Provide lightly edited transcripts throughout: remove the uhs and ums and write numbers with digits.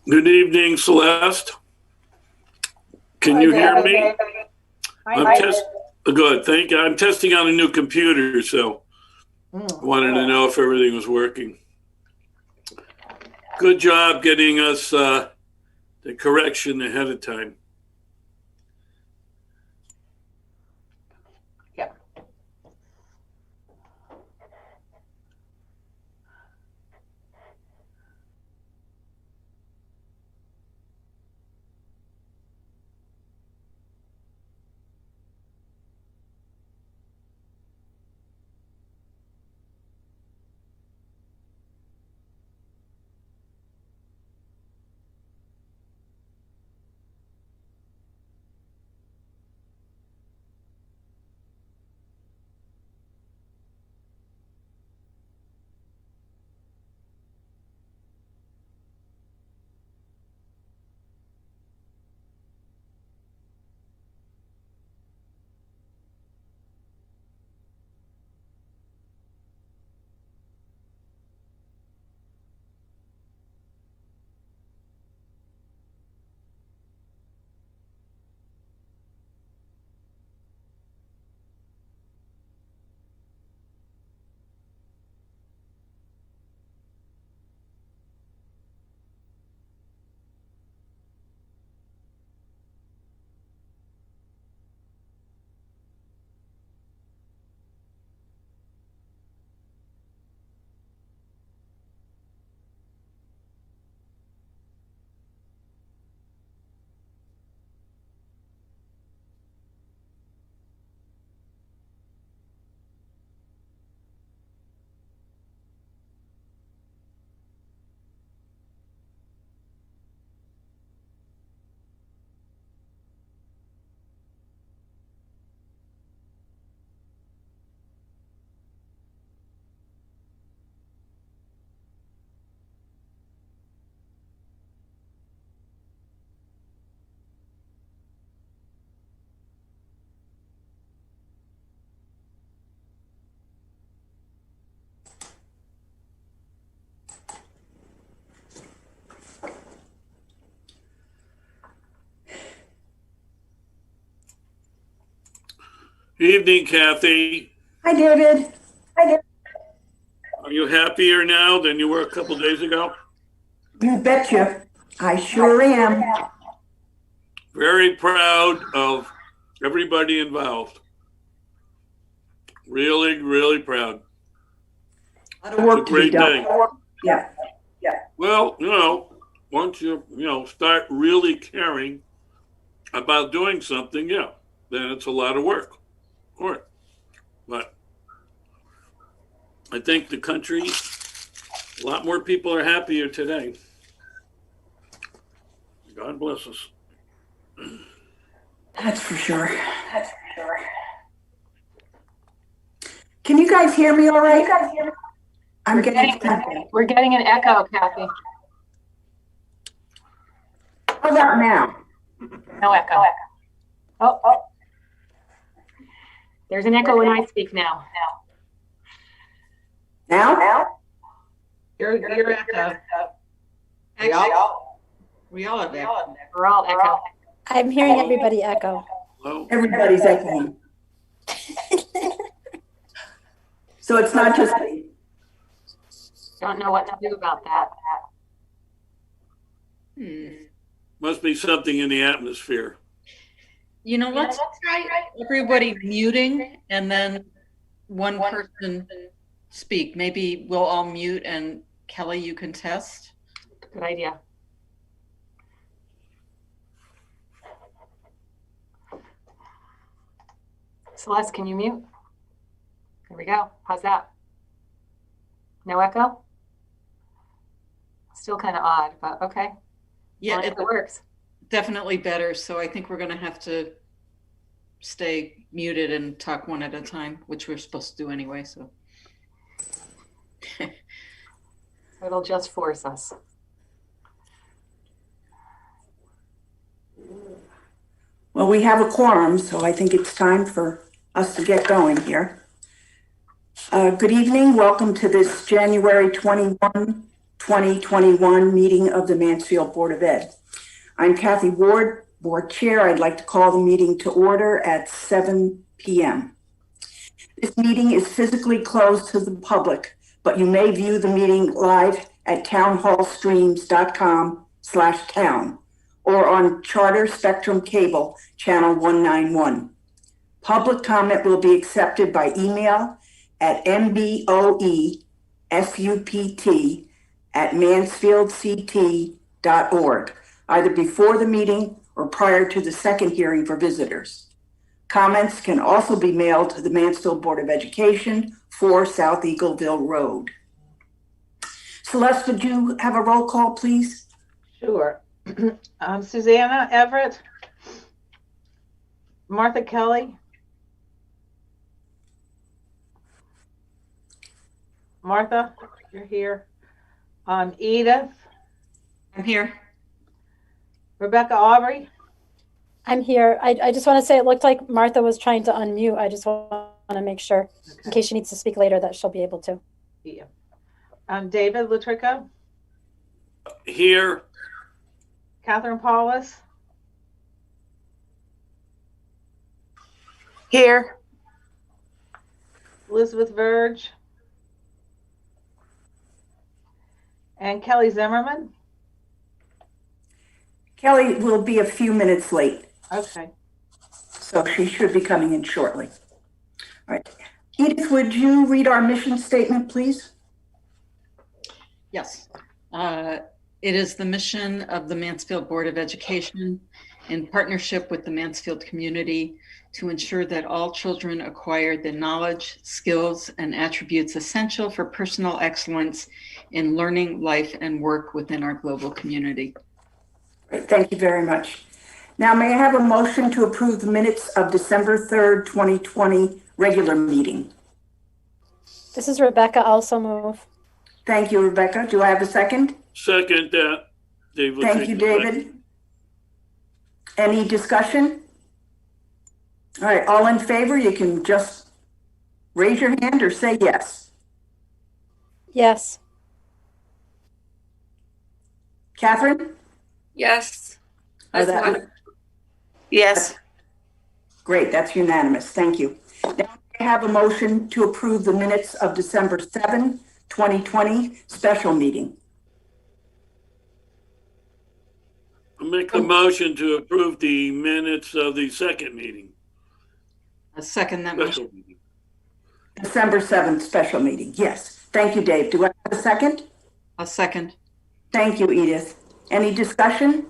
Good evening, Celeste. Can you hear me? Good, thank you. I'm testing on a new computer, so I wanted to know if everything was working. Good job getting us the correction ahead of time. Yep. Evening, Kathy. Hi, David. Are you happier now than you were a couple days ago? You betcha. I sure am. Very proud of everybody involved. Really, really proud. A lot of work It's a great to be day. done. Yeah. Well, once you start really caring about doing something, then it's a lot of work. Of course. But I think the country, a lot more people are happier today. God bless us. That's for sure. Can you guys hear me all right? I'm getting something. We're getting an echo, Kathy. How about now? No echo. Oh. There's an echo when I speak now. Now? You're echo. We all have that. We're all echo. I'm hearing everybody echo. Hello? Everybody's echoing. So it's not just me. Don't know what to do about that. Must be something in the atmosphere. You know, let's try everybody muting and then one person speak. Maybe we'll all mute and Kelly, you can test. Good idea. Celeste, can you mute? There we go. How's that? No echo? Still kind of odd, but okay. Yeah, it works. Definitely better. So I think we're going to have to stay muted and talk one at a time, which we're supposed to do anyway. So It'll just force us. Well, we have a quorum, so I think it's time for us to get going here. Good evening. Welcome to this January 21, 2021 meeting of the Mansfield Board of Ed. I'm Kathy Ward, Board Chair. I'd like to call the meeting to order at 7 p.m. This meeting is physically closed to the public, but you may view the meeting live at townhallstreams.com/town or on Charter Spectrum Cable, channel 191. Public comment will be accepted by email at mboesupt@mansfieldct.org, either before the meeting or prior to the second hearing for visitors. Comments can also be mailed to the Mansfield Board of Education, 4 South Eagleville Road. Celeste, would you have a roll call, please? Sure. Susanna Everett, Martha Kelly, Martha, you're here. Edith, I'm here. Rebecca Aubrey, I'm here. I just want to say it looked like Martha was trying to unmute. I just want to make sure, in case she needs to speak later, that she'll be able to. yeah. David Latrico, Here. Catherine Paulus, Here. Elizabeth Verge, and Kelly Zimmerman. Kelly will be a few minutes late, Okay. so she should be coming in shortly. All right. Edith, would you read our mission statement, please? Yes. It is the mission of the Mansfield Board of Education, in partnership with the Mansfield community, to ensure that all children acquire the knowledge, skills, and attributes essential for personal excellence in learning, life, and work within our global community. Great, thank you very much. Now, may I have a motion to approve the minutes of December 3rd, 2020 regular meeting? This is Rebecca, also move. Thank you, Rebecca. Do I have a second? Second that. David. Thank you, David. Any discussion? All right, all in favor, you can just raise your hand or say yes. Yes. Catherine? Yes. Oh, that- Yes. Great, that's unanimous. Thank you. Now I have a motion to approve the minutes of December 7, 2020 special meeting. I'll make the motion to approve the minutes of the second meeting. A second that motion. Special meeting. December 7th special meeting. Yes. Thank you, Dave. Do I have a second? A second. Thank you, Edith. Any discussion?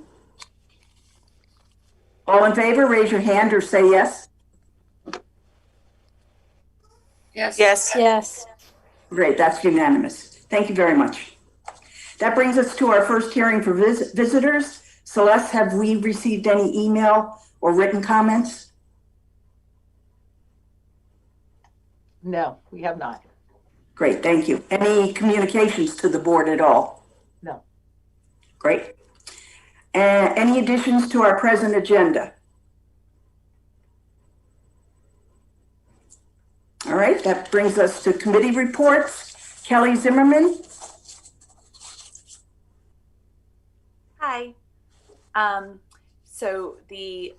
All in favor, raise your hand or say yes. Yes. Yes. Yes. Great, that's unanimous. Thank you very much. That brings us to our first hearing for visitors. Celeste, have we received any email or written comments? No, we have not. Great, thank you. Any communications to the board at all? No. Great. Any additions to our present agenda? All right, that brings us to committee reports. Kelly Zimmerman. Hi. So the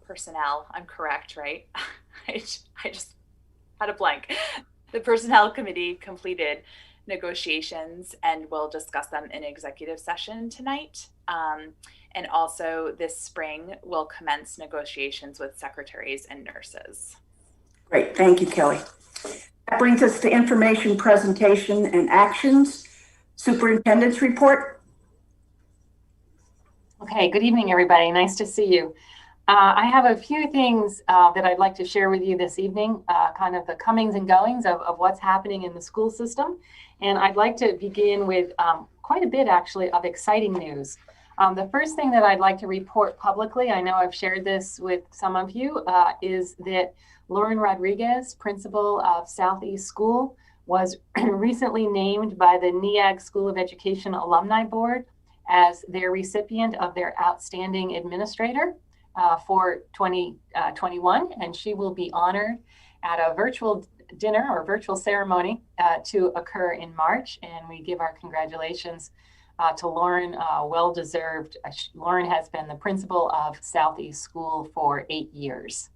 personnel, I'm correct, right? I just had a blank. The Personnel Committee completed negotiations and we'll discuss them in executive session tonight. And also this spring, we'll commence negotiations with secretaries and nurses. Great, thank you, Kelly. That brings us to information, presentation, and actions. Superintendent's report. Okay, good evening, everybody. Nice to see you. I have a few things that I'd like to share with you this evening, kind of the comings and goings of what's happening in the school system. And I'd like to begin with quite a bit, actually, of exciting news. The first thing that I'd like to report publicly, I know I've shared this with some of you, is that Lauren Rodriguez, principal of Southeast School, was recently named by the NEAG School of Education Alumni Board as their recipient of their Outstanding Administrator for 2021, and she will be honored at a virtual dinner or virtual ceremony to occur in March, and we give our congratulations to Lauren, well-deserved. Lauren has been the principal of Southeast School for 8 years.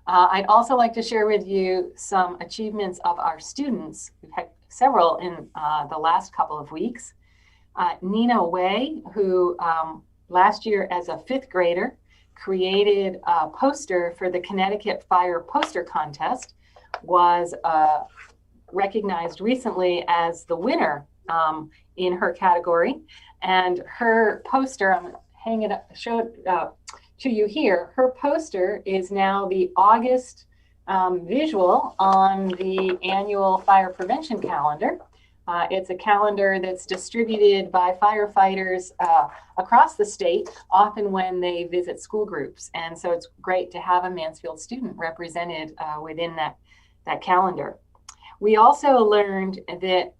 I'd also like to share with you some achievements of our students. We've had several in the last couple of weeks. Nina Way, who last year as a 5th grader created a poster for the Connecticut Fire Poster Contest, was recognized recently as the winner in her category. And her poster, I'm going to hang it up, show it to you here. Her poster is now the August visual on the annual fire prevention calendar. It's a calendar that's distributed by firefighters across the state, often when they visit school groups. And so it's great to have a Mansfield student represented within that calendar. We also learned that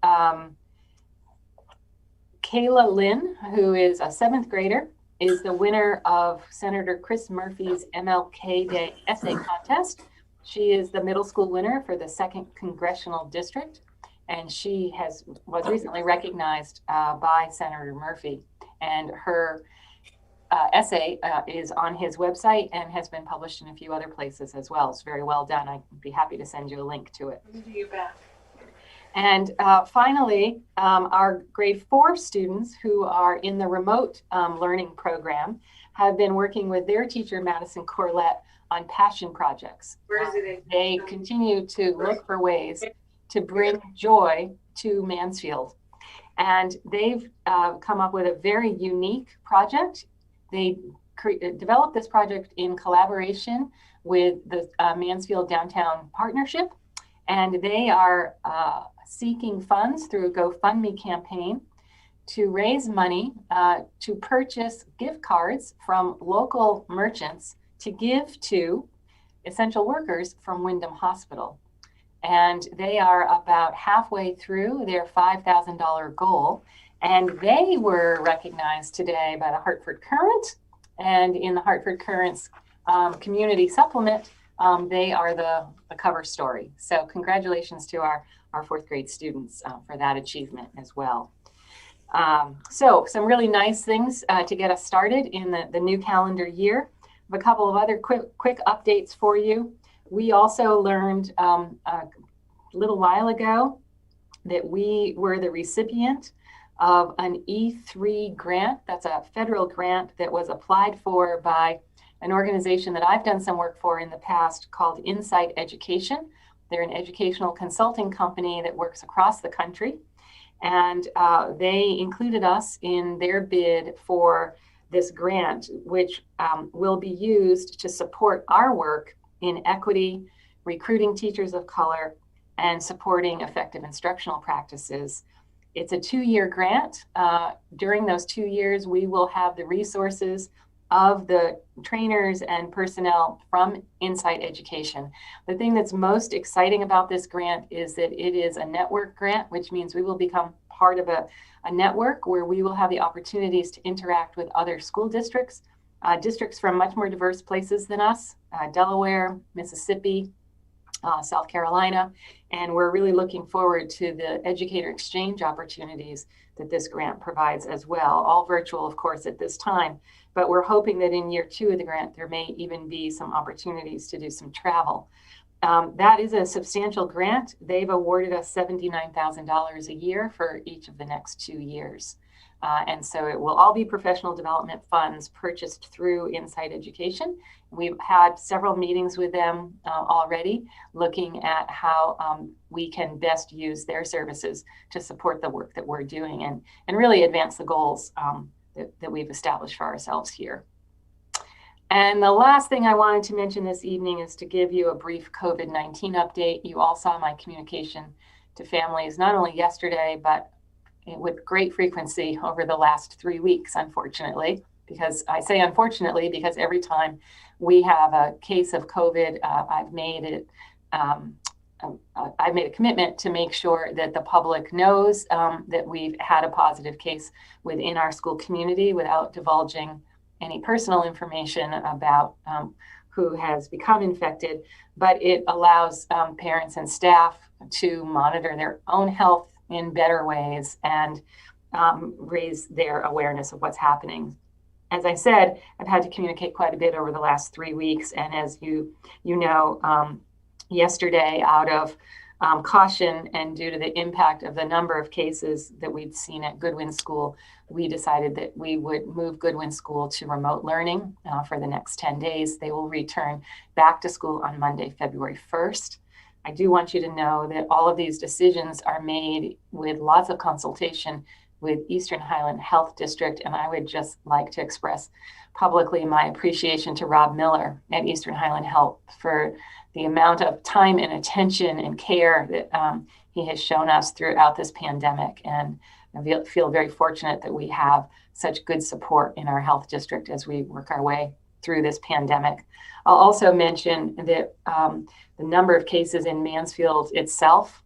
Kayla Lynn, who is a 7th grader, is the winner of Senator Chris Murphy's MLK Day essay contest. She is the middle school winner for the 2nd Congressional District, and she was recently recognized by Senator Murphy. And her essay is on his website and has been published in a few other places as well. It's very well done. I'd be happy to send you a link to it. You bet. And finally, our grade 4 students who are in the remote learning program have been working with their teacher, Madison Corlett, on passion projects. Where is it? They continue to look for ways to bring joy to Mansfield. And they've come up with a very unique project. They developed this project in collaboration with the Mansfield Downtown Partnership, and they are seeking funds through a GoFundMe campaign to raise money to purchase gift cards from local merchants to give to essential workers from Wyndham Hospital. And they are about halfway through their $5,000 goal. And they were recognized today by the Hartford Courant. And in the Hartford Courant's community supplement, they are the cover story. So congratulations to our 4th grade students for that achievement as well. So some really nice things to get us started in the new calendar year. A couple of other quick updates for you. We also learned a little while ago that we were the recipient of an E3 grant. That's a federal grant that was applied for by an organization that I've done some work for in the past called Insight Education. They're an educational consulting company that works across the country. And they included us in their bid for this grant, which will be used to support our work in equity, recruiting teachers of color, and supporting effective instructional practices. It's a 2-year grant. During those 2 years, we will have the resources of the trainers and personnel from Insight Education. The thing that's most exciting about this grant is that it is a network grant, which means we will become part of a network where we will have the opportunities to interact with other school districts, districts from much more diverse places than us, Delaware, Mississippi, South Carolina, and we're really looking forward to the educator exchange opportunities that this grant provides as well, all virtual, of course, at this time, but we're hoping that in year 2 of the grant, there may even be some opportunities to do some travel. That is a substantial grant. They've awarded us $79,000 a year for each of the next 2 years. And so it will all be professional development funds purchased through Insight Education. We've had several meetings with them already, looking at how we can best use their services to support the work that we're doing and really advance the goals that we've established for ourselves here. And the last thing I wanted to mention this evening is to give you a brief COVID-19 update. You all saw my communication to families, not only yesterday, but with great frequency over the last 3 weeks, unfortunately, because I say unfortunately, because every time we have a case of COVID, I've made a commitment to make sure that the public knows that we've had a positive case within our school community without divulging any personal information about who has become infected, but it allows parents and staff to monitor their own health in better ways and raise their awareness of what's happening. As I said, I've had to communicate quite a bit over the last 3 weeks, and as you know, yesterday, out of caution and due to the impact of the number of cases that we'd seen at Goodwin School, we decided that we would move Goodwin School to remote learning for the next 10 days. They will return back to school on Monday, February 1st. I do want you to know that all of these decisions are made with lots of consultation with Eastern Highland Health District, and I would just like to express publicly my appreciation to Rob Miller at Eastern Highland Health for the amount of time and attention and care that he has shown us throughout this pandemic. And I feel very fortunate that we have such good support in our health district as we work our way through this pandemic. I'll also mention that the number of cases in Mansfield itself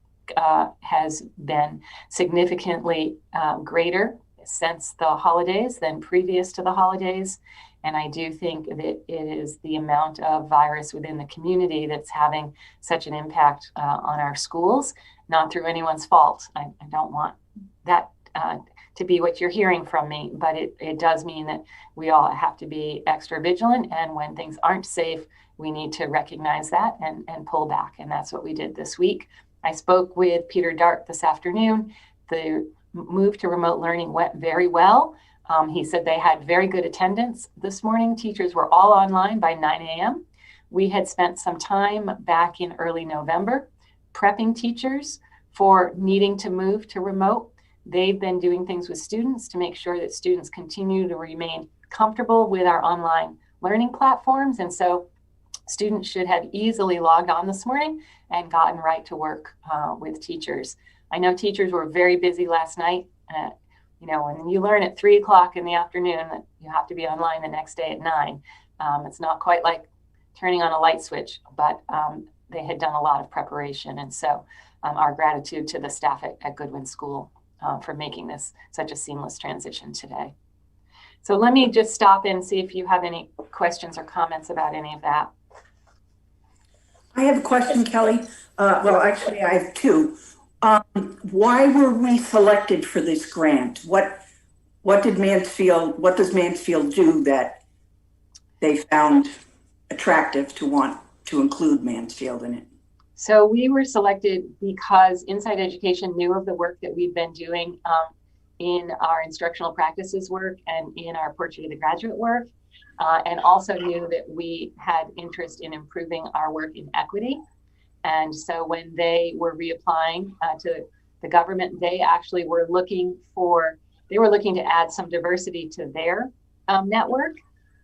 has been significantly greater since the holidays than previous to the holidays. And I do think that it is the amount of virus within the community that's having such an impact on our schools, not through anyone's fault. I don't want that to be what you're hearing from me, but it does mean that we all have to be extra vigilant. And when things aren't safe, we need to recognize that and pull back. And that's what we did this week. I spoke with Peter Dart this afternoon. The move to remote learning went very well. He said they had very good attendance this morning. Teachers were all online by 9 a.m. We had spent some time back in early November prepping teachers for needing to move to remote. They've been doing things with students to make sure that students continue to remain comfortable with our online learning platforms. And so students should have easily logged on this morning and gotten right to work with teachers. I know teachers were very busy last night. When you learn at 3 o'clock in the afternoon that you have to be online the next day at 9, it's not quite like turning on a light switch, but they had done a lot of preparation. And so our gratitude to the staff at Goodwin School for making this such a seamless transition today. So let me just stop and see if you have any questions or comments about any of that. I have a question, Kelly. Well, actually, I have two. Why were we selected for this grant? What does Mansfield do that they found attractive to want to include Mansfield in it? So we were selected because Inside Education knew of the work that we've been doing in our instructional practices work and in our Portrait of the Graduate work, and also knew that we had interest in improving our work in equity. And so when they were reapplying to the government, they actually were looking to add some diversity to their network,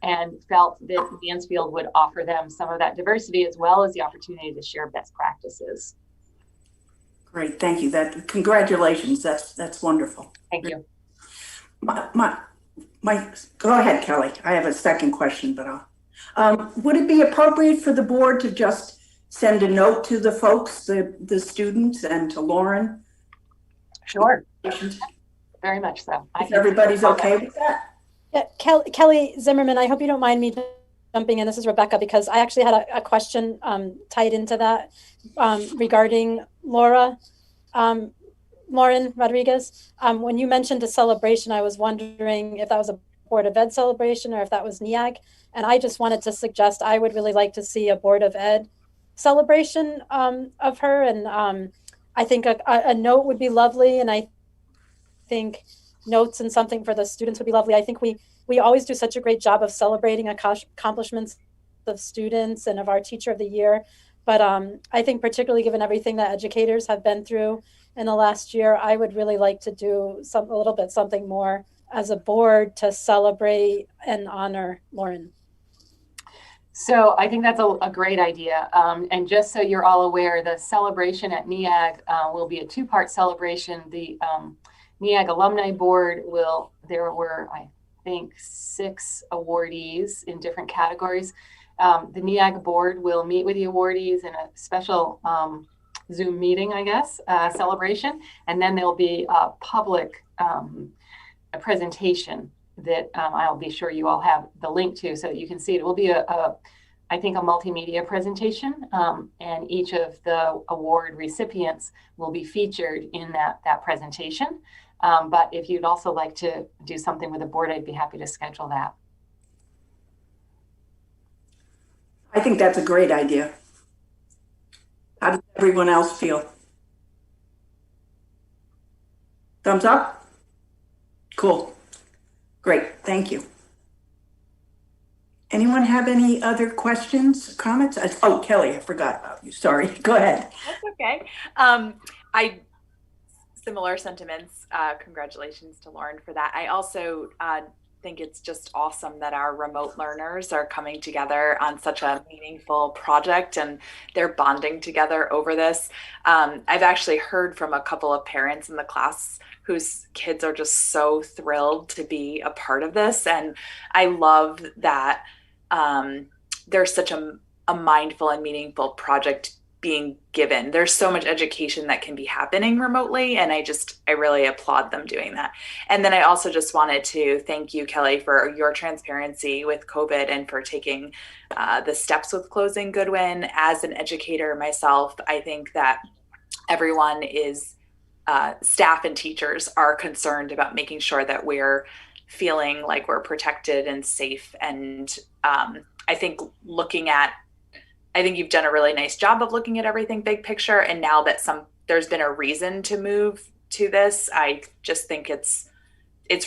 and felt that Mansfield would offer them some of that diversity as well as the opportunity to share best practices. Great, thank you. Congratulations. That's wonderful. Thank you. Go ahead, Kelly. I have a second question, but would it be appropriate for the board to just send a note to the folks, the students, and to Lauren? Sure. Very much so. If everybody's okay with that? Yeah, Kelly Zimmerman, I hope you don't mind me jumping in. This is Rebecca, because I actually had a question tied into that regarding Lauren Rodriguez. When you mentioned a celebration, I was wondering if that was a Board of Ed celebration or if that was NEAG. And I just wanted to suggest I would really like to see a Board of Ed celebration of her. And I think a note would be lovely. And I think notes and something for the students would be lovely. I think we always do such a great job of celebrating accomplishments of students and of our Teacher of the Year. But I think particularly given everything that educators have been through in the last year, I would really like to do something more as a board to celebrate and honor Lauren. So I think that's a great idea. And just so you're all aware, the celebration at NEAG will be a two-part celebration. The NEAG Alumni Board there were, I think, 6 awardees in different categories. The NEAG board will meet with the awardees in a special Zoom meeting, I guess, celebration. And then there'll be a public a presentation that I'll be sure you all have the link to so that you can see it. It will be a I think, a multimedia presentation, and each of the award recipients will be featured in that presentation. But if you'd also like to do something with the board, I'd be happy to schedule that. I think that's a great idea. How does everyone else feel? Thumbs up? Cool. Great, thank you. Anyone have any other questions, comments? Oh, Kelly, I forgot about you. Sorry. Go ahead. That's okay. Similar sentiments. Congratulations to Lauren for that. I also think it's just awesome that our remote learners are coming together on such a meaningful project and they're bonding together over this. I've actually heard from a couple of parents in the class whose kids are just so thrilled to be a part of this. And I love that there's such a mindful and meaningful project being given. There's so much education that can be happening remotely, and I really applaud them doing that. And then I also just wanted to thank you, Kelly, for your transparency with COVID and for taking the steps with closing Goodwin. As an educator myself, I think that everyone is, staff and teachers are concerned about making sure that we're feeling like we're protected and safe. And I think you've done a really nice job of looking at everything big picture. And now that there's been a reason to move to this, I just think it's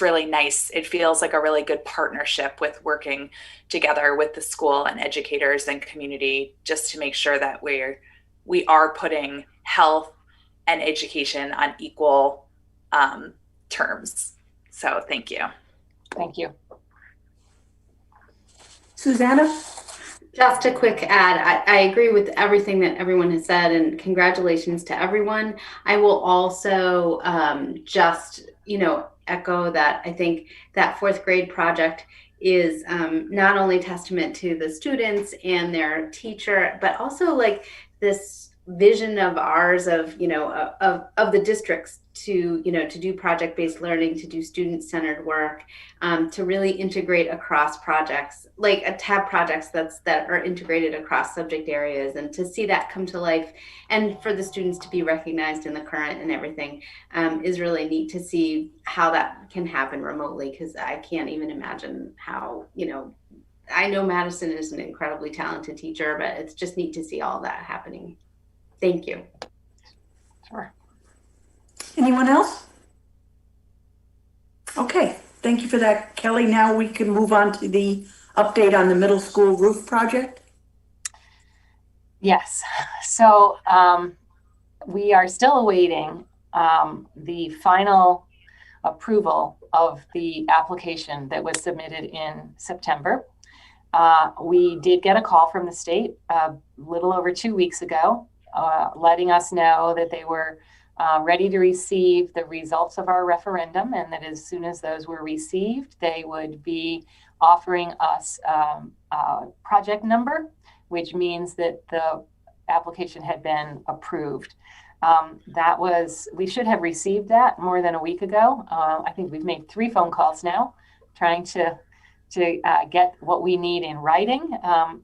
really nice. It feels like a really good partnership with working together with the school and educators and community, just to make sure that we are putting health and education on equal terms. So thank you. Thank you. Susanna? Just a quick add. I agree with everything that everyone has said, and congratulations to everyone. I will also just, echo that I think that fourth grade project is not only testament to the students and their teacher, but also like this vision of ours of the districts to do project-based learning, to do student-centered work, to really integrate across projects, like TAB projects that are integrated across subject areas, and to see that come to life, and for the students to be recognized in the current and everything is really neat to see how that can happen remotely, because I can't even imagine how, I know Madison is an incredibly talented teacher, but it's just neat to see all that happening. Thank you. Sure. Anyone else? Okay, thank you for that, Kelly. Now we can move on to the update on the middle school roof project. Yes. So we are still awaiting the final approval of the application that was submitted in September. We did get a call from the state a little over 2 weeks ago, letting us know that they were ready to receive the results of our referendum, and that as soon as those were received, they would be offering us a project number, which means that the application had been approved. We should have received that more than a week ago. I think we've made 3 phone calls now trying to get what we need in writing.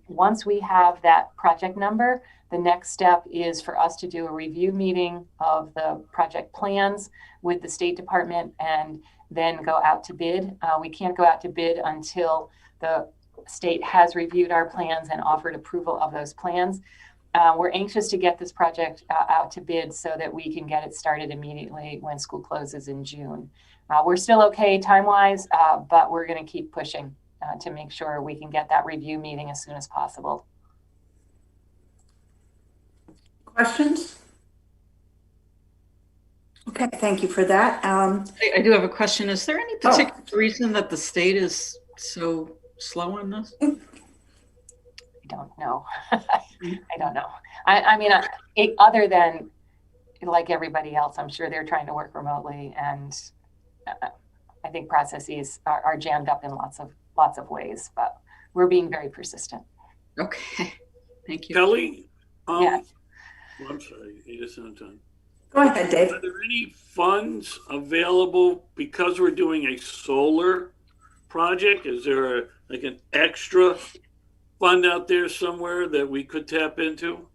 Once we have that project number, the next step is for us to do a review meeting of the project plans with the State Department and then go out to bid. We can't go out to bid until the state has reviewed our plans and offered approval of those plans. We're anxious to get this project out to bid so that we can get it started immediately when school closes in June. We're still okay time-wise, but we're going to keep pushing to make sure we can get that review meeting as soon as possible. Questions? Okay, thank you for that. I do have a question. Is there any particular reason that the state is so slow on this? I don't know. I don't know. I mean, other than like everybody else, I'm sure they're trying to work remotely, and I think processes are jammed up in lots of ways, but we're being very persistent. Okay, thank you. Kelly? Yes. I'm sorry, you just on time. Go ahead, Dave. Are there any funds available because we're doing a solar project? Is there like an extra fund out there somewhere that we could tap into?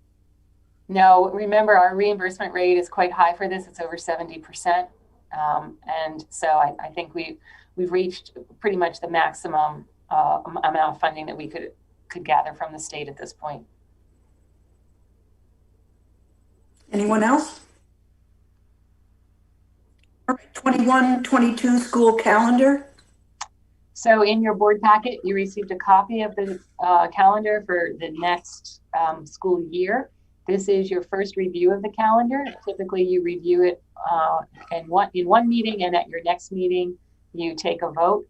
No, remember our reimbursement rate is quite high for this. It's over 70%. And so I think we've reached pretty much the maximum amount of funding that we could gather from the state at this point. Anyone else? All right, 21-22 school calendar. So in your board packet, you received a copy of the calendar for the next school year. This is your first review of the calendar. Typically, you review it in one meeting, and at your next meeting, you take a vote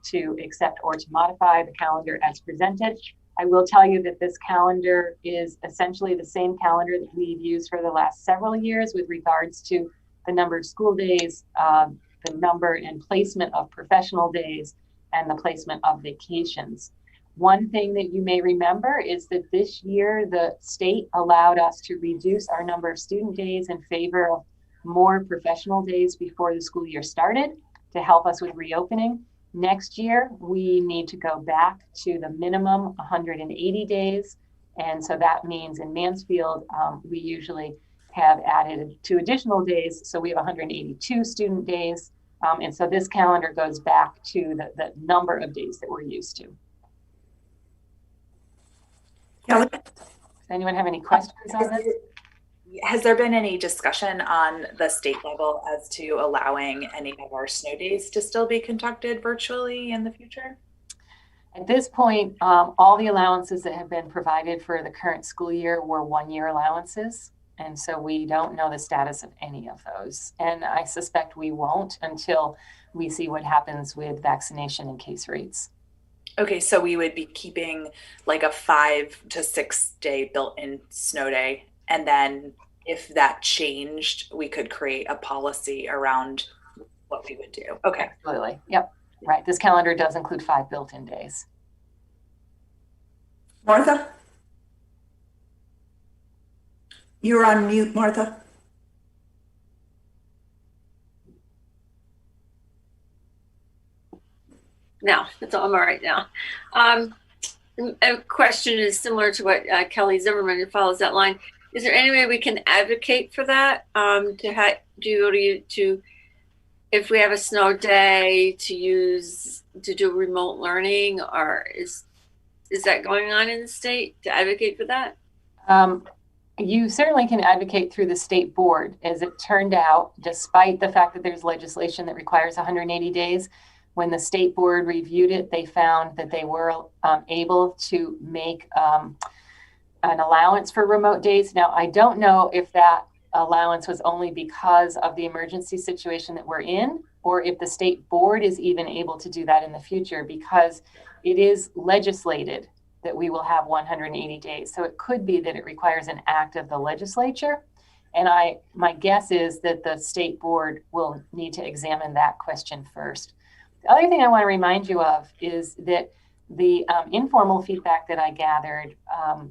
to accept or to modify the calendar as presented. I will tell you that this calendar is essentially the same calendar that we've used for the last several years with regards to the number of school days, the number and placement of professional days, and the placement of vacations. One thing that you may remember is that this year the state allowed us to reduce our number of student days in favor of more professional days before the school year started to help us with reopening. Next year, we need to go back to the minimum 180 days. And so that means in Mansfield, we usually have added 2 additional days. So we have 182 student days. And so this calendar goes back to the number of days that we're used to. Kelly? Does anyone have any questions on this? Has there been any discussion on the state level as to allowing any of our snow days to still be conducted virtually in the future? At this point, all the allowances that have been provided for the current school year were 1-year allowances. And so we don't know the status of any of those. And I suspect we won't until we see what happens with vaccination and case rates. Okay, so we would be keeping like a 5 to 6 day built-in snow day. And then if that changed, we could create a policy around what we would do. Okay. Absolutely. Yep. Right. This calendar does include 5 built-in days. Martha? You're on mute, Martha. No, I'm all right now. A question is similar to what Kelly Zimmerman, who follows that line. Is there any way we can advocate for that? To if we have a snow day to do remote learning, or is that going on in the state to advocate for that? You certainly can advocate through the state board. As it turned out, despite the fact that there's legislation that requires 180 days, when the state board reviewed it, they found that they were able to make an allowance for remote days. Now, I don't know if that allowance was only because of the emergency situation that we're in, or if the state board is even able to do that in the future, because it is legislated that we will have 180 days. So it could be that it requires an act of the legislature. And my guess is that the state board will need to examine that question first. The other thing I want to remind you of is that the informal feedback that I gathered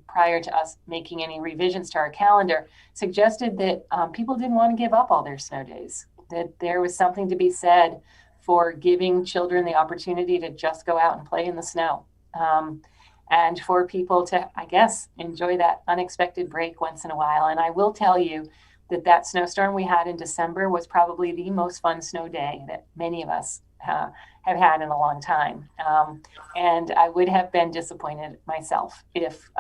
prior to us making any revisions to our calendar suggested that people didn't want to give up all their snow days, that there was something to be said for giving children the opportunity to just go out and play in the snow. And for people to, I guess, enjoy that unexpected break once in a while. And I will tell you that snowstorm we had in December was probably the most fun snow day that many of us have had in a long time. And I would have been disappointed myself if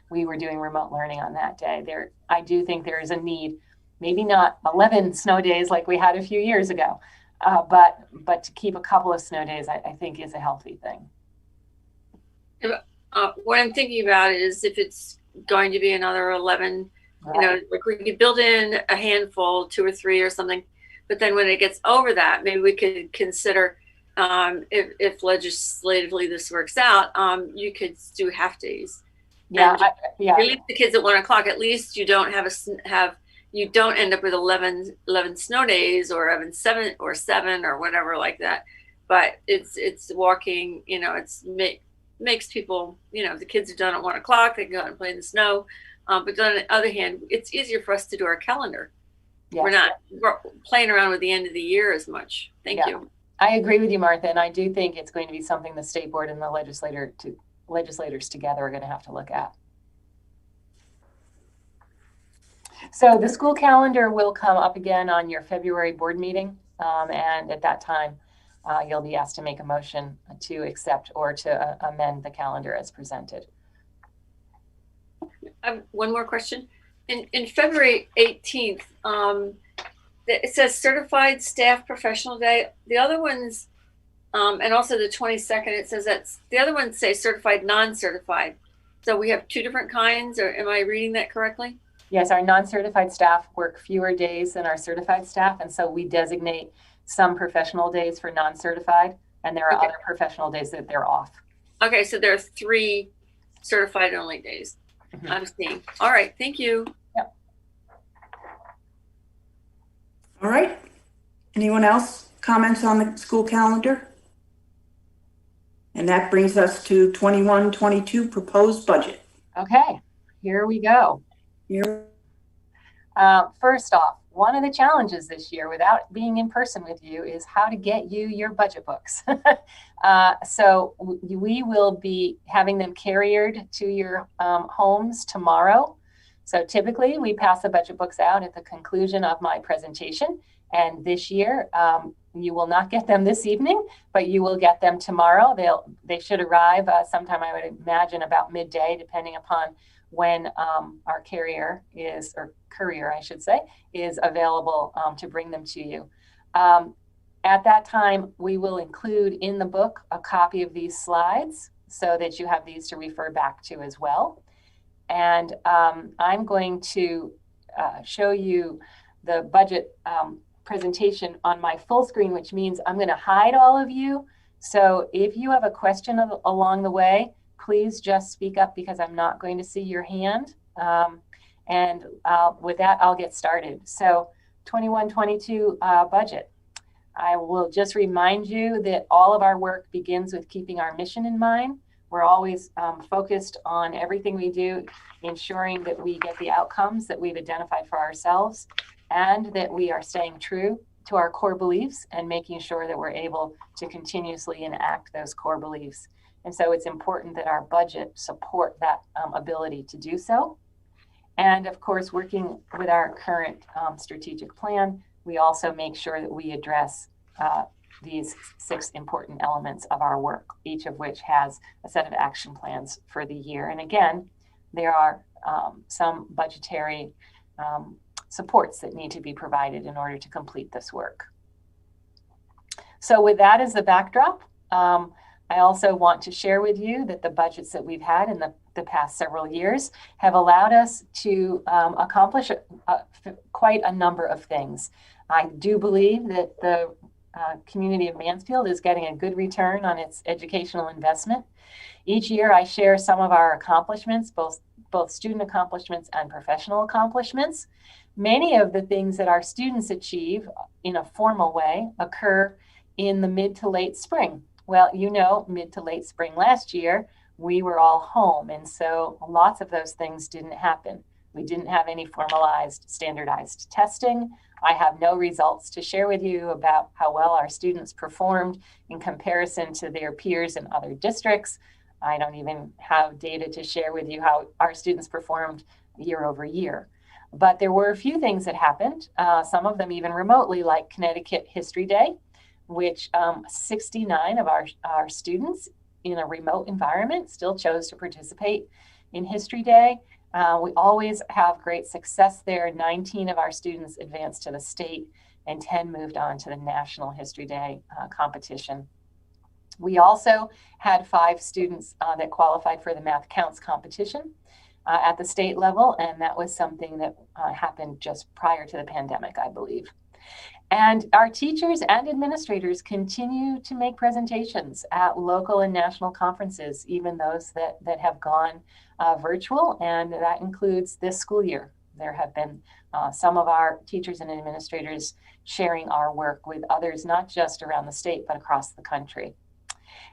we were doing remote learning on that day. I do think there is a need, maybe not 11 snow days like we had a few years ago, but to keep a couple of snow days, I think is a healthy thing. What I'm thinking about is if it's going to be another 11, right. Like we could build in a handful, 2 or 3 or something, but then when it gets over that, maybe we could consider if legislatively this works out, you could do half days. Yeah, release the kids at 1 o'clock. At least you don't you don't end up with 11 snow days or 7 or whatever like that. But it's walking. Makes people, the kids are done at 1 o'clock, they can go out and play in the snow. But on the other hand, it's easier for us to do our calendar. Yes. We're not playing around with the end of the year as much. Thank you. I agree with you, Martha. And I do think it's going to be something the state board and the legislature legislators together are going to have to look at. So the school calendar will come up again on your February board meeting. And at that time, you'll be asked to make a motion to accept or to amend the calendar as presented. One more question. In February 18th, it says Certified Staff Professional Day. The other ones, and also the 22nd, it says that the other ones say Certified Non-Certified. So we have two different kinds, or am I reading that correctly? Yes, our non-certified staff work fewer days than our certified staff, and so we designate some professional days for non-certified, and there are other professional days that they're off. Okay, so there are 3 certified only days. Mm-hmm. I'm seeing. All right, thank you. Yep. All right. Anyone else comments on the school calendar? And that brings us to 21-22 proposed budget. Okay, here we go. Here. First off, one of the challenges this year without being in person with you is how to get you your budget books. So we will be having them carriered to your homes tomorrow. So typically we pass the budget books out at the conclusion of my presentation. And this year, you will not get them this evening, but you will get them tomorrow. They should arrive sometime, I would imagine, about midday, depending upon when our courier, I should say, is available to bring them to you. At that time, we will include in the book a copy of these slides so that you have these to refer back to as well. And I'm going to show you the budget presentation on my full screen, which means I'm going to hide all of you. So if you have a question along the way, please just speak up because I'm not going to see your hand. And with that, I'll get started. So 21-22 budget. I will just remind you that all of our work begins with keeping our mission in mind. We're always focused on everything we do, ensuring that we get the outcomes that we've identified for ourselves and that we are staying true to our core beliefs and making sure that we're able to continuously enact those core beliefs. And so it's important that our budget support that ability to do so. And of course, working with our current strategic plan, we also make sure that we address these 6 important elements of our work, each of which has a set of action plans for the year. And again, there are some budgetary supports that need to be provided in order to complete this work. So with that as the backdrop, I also want to share with you that the budgets that we've had in the past several years have allowed us to accomplish quite a number of things. I do believe that the community of Mansfield is getting a good return on its educational investment. Each year I share some of our accomplishments, both student accomplishments and professional accomplishments. Many of the things that our students achieve in a formal way occur in the mid to late spring. Well, you know, mid to late spring last year, we were all home. And so lots of those things didn't happen. We didn't have any formalized, standardized testing. I have no results to share with you about how well our students performed in comparison to their peers in other districts. I don't even have data to share with you how our students performed year over year. But there were a few things that happened, some of them even remotely, like Connecticut History Day, which 69 of our students in a remote environment still chose to participate in History Day. We always have great success there. 19 of our students advanced to the state and 10 moved on to the National History Day competition. We also had 5 students that qualified for the Math Counts competition at the state level, and that was something that happened just prior to the pandemic, I believe. And our teachers and administrators continue to make presentations at local and national conferences, even those that have gone virtual, and that includes this school year. There have been some of our teachers and administrators sharing our work with others, not just around the state, but across the country.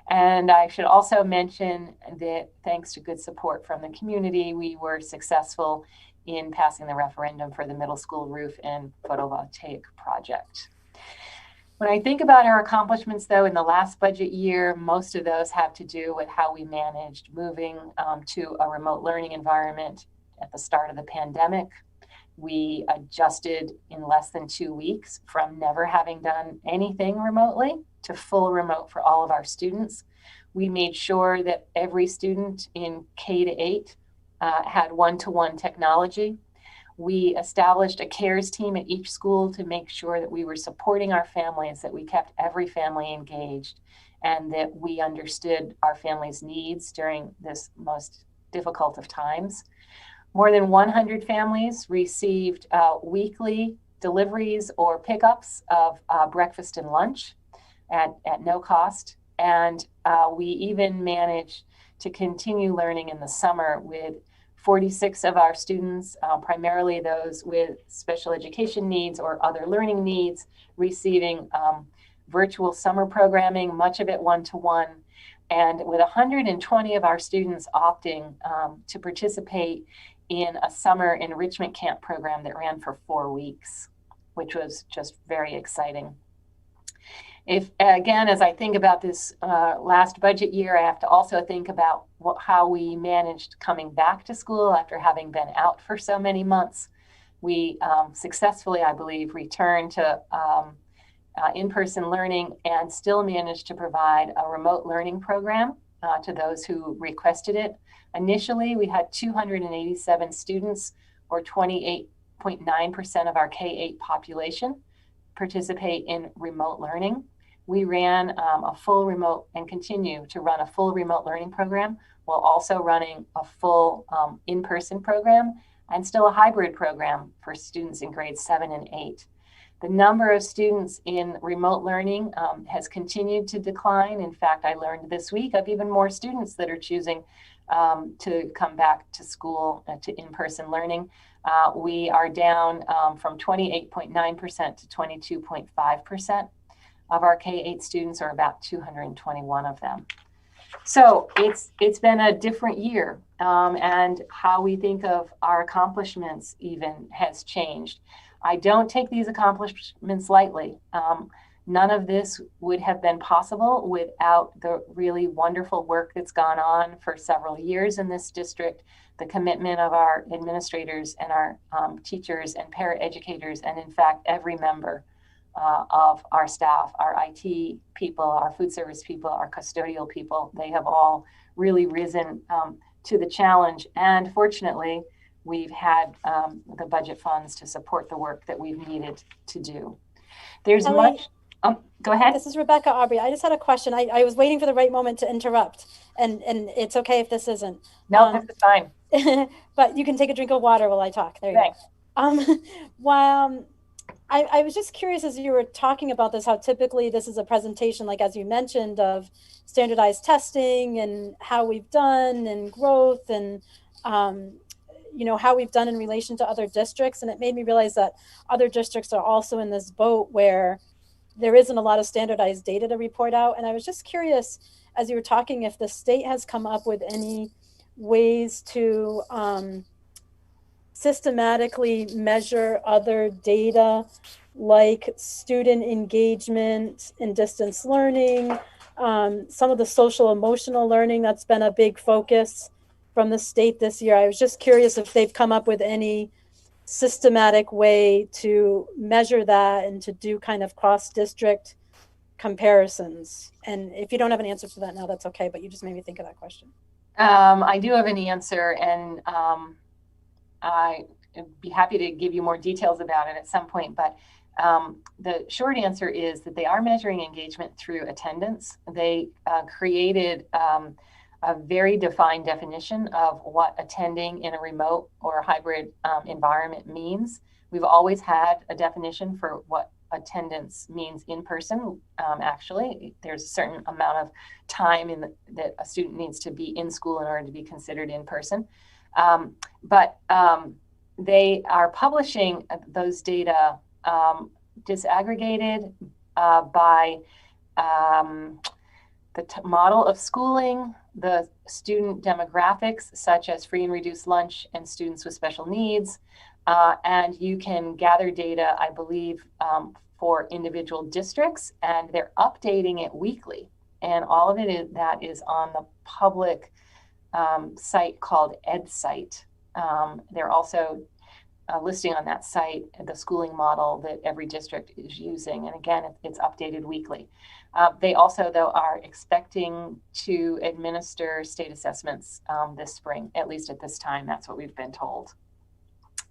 And I should also mention that thanks to good support from the community, we were successful in passing the referendum for the middle school roof and photovoltaic project. When I think about our accomplishments, though, in the last budget year, most of those have to do with how we managed moving to a remote learning environment at the start of the pandemic. We adjusted in less than 2 weeks from never having done anything remotely to full remote for all of our students. We made sure that every student in K to 8 had one-to-one technology. We established a CARES team at each school to make sure that we were supporting our families, that we kept every family engaged, and that we understood our families' needs during this most difficult of times. More than 100 families received weekly deliveries or pickups of breakfast and lunch at no cost. And we even managed to continue learning in the summer with 46 of our students, primarily those with special education needs or other learning needs, receiving virtual summer programming, much of it one-to-one, and with 120 of our students opting to participate in a summer enrichment camp program that ran for 4 weeks, which was just very exciting. If again, as I think about this last budget year, I have to also think about how we managed coming back to school after having been out for so many months. We successfully, I believe, returned to in-person learning and still managed to provide a remote learning program to those who requested it. Initially, we had 287 students, or 28.9% of our K-8 population, participate in remote learning. We ran a full remote and continue to run a full remote learning program while also running a full in-person program and still a hybrid program for students in grades 7 and 8. The number of students in remote learning has continued to decline. In fact, I learned this week of even more students that are choosing to come back to school, to in-person learning. We are down from 28.9% to 22.5% of our K-8 students, or about 221 of them. So it's been a different year, and how we think of our accomplishments even has changed. I don't take these accomplishments lightly. None of this would have been possible without the really wonderful work that's gone on for several years in this district, the commitment of our administrators and our teachers and paraeducators, and in fact, every member of our staff, our IT people, our food service people, our custodial people. They have all really risen to the challenge. And fortunately, we've had the budget funds to support the work that we've needed to do. There's Kelly, much. Go ahead. This is Rebecca Aubrey. I just had a question. I was waiting for the right moment to interrupt, and it's okay if this isn't. No, this is fine. But you can take a drink of water while I talk. There you Thanks. go. While I was just curious, as you were talking about this, how typically this is a presentation, like as you mentioned, of standardized testing and how we've done and growth and how we've done in relation to other districts. And it made me realize that other districts are also in this boat where there isn't a lot of standardized data to report out. And I was just curious, as you were talking, if the state has come up with any ways to systematically measure other data like student engagement in distance learning, some of the social emotional learning that's been a big focus from the state this year. I was just curious if they've come up with any systematic way to measure that and to do kind of cross-district comparisons. And if you don't have an answer for that now, that's okay, but you just made me think of that question. I do have an answer, and I'd be happy to give you more details about it at some point, but the short answer is that they are measuring engagement through attendance. They created a very defined definition of what attending in a remote or hybrid environment means. We've always had a definition for what attendance means in person. Actually, there's a certain amount of time that a student needs to be in school in order to be considered in person. But they are publishing those data disaggregated by the model of schooling, the student demographics, such as free and reduced lunch and students with special needs. And you can gather data, I believe, for individual districts, and they're updating it weekly. And all of that is on the public site called EdSite. They're also listing on that site the schooling model that every district is using. And again, it's updated weekly. They also, though, are expecting to administer state assessments this spring, at least at this time. That's what we've been told.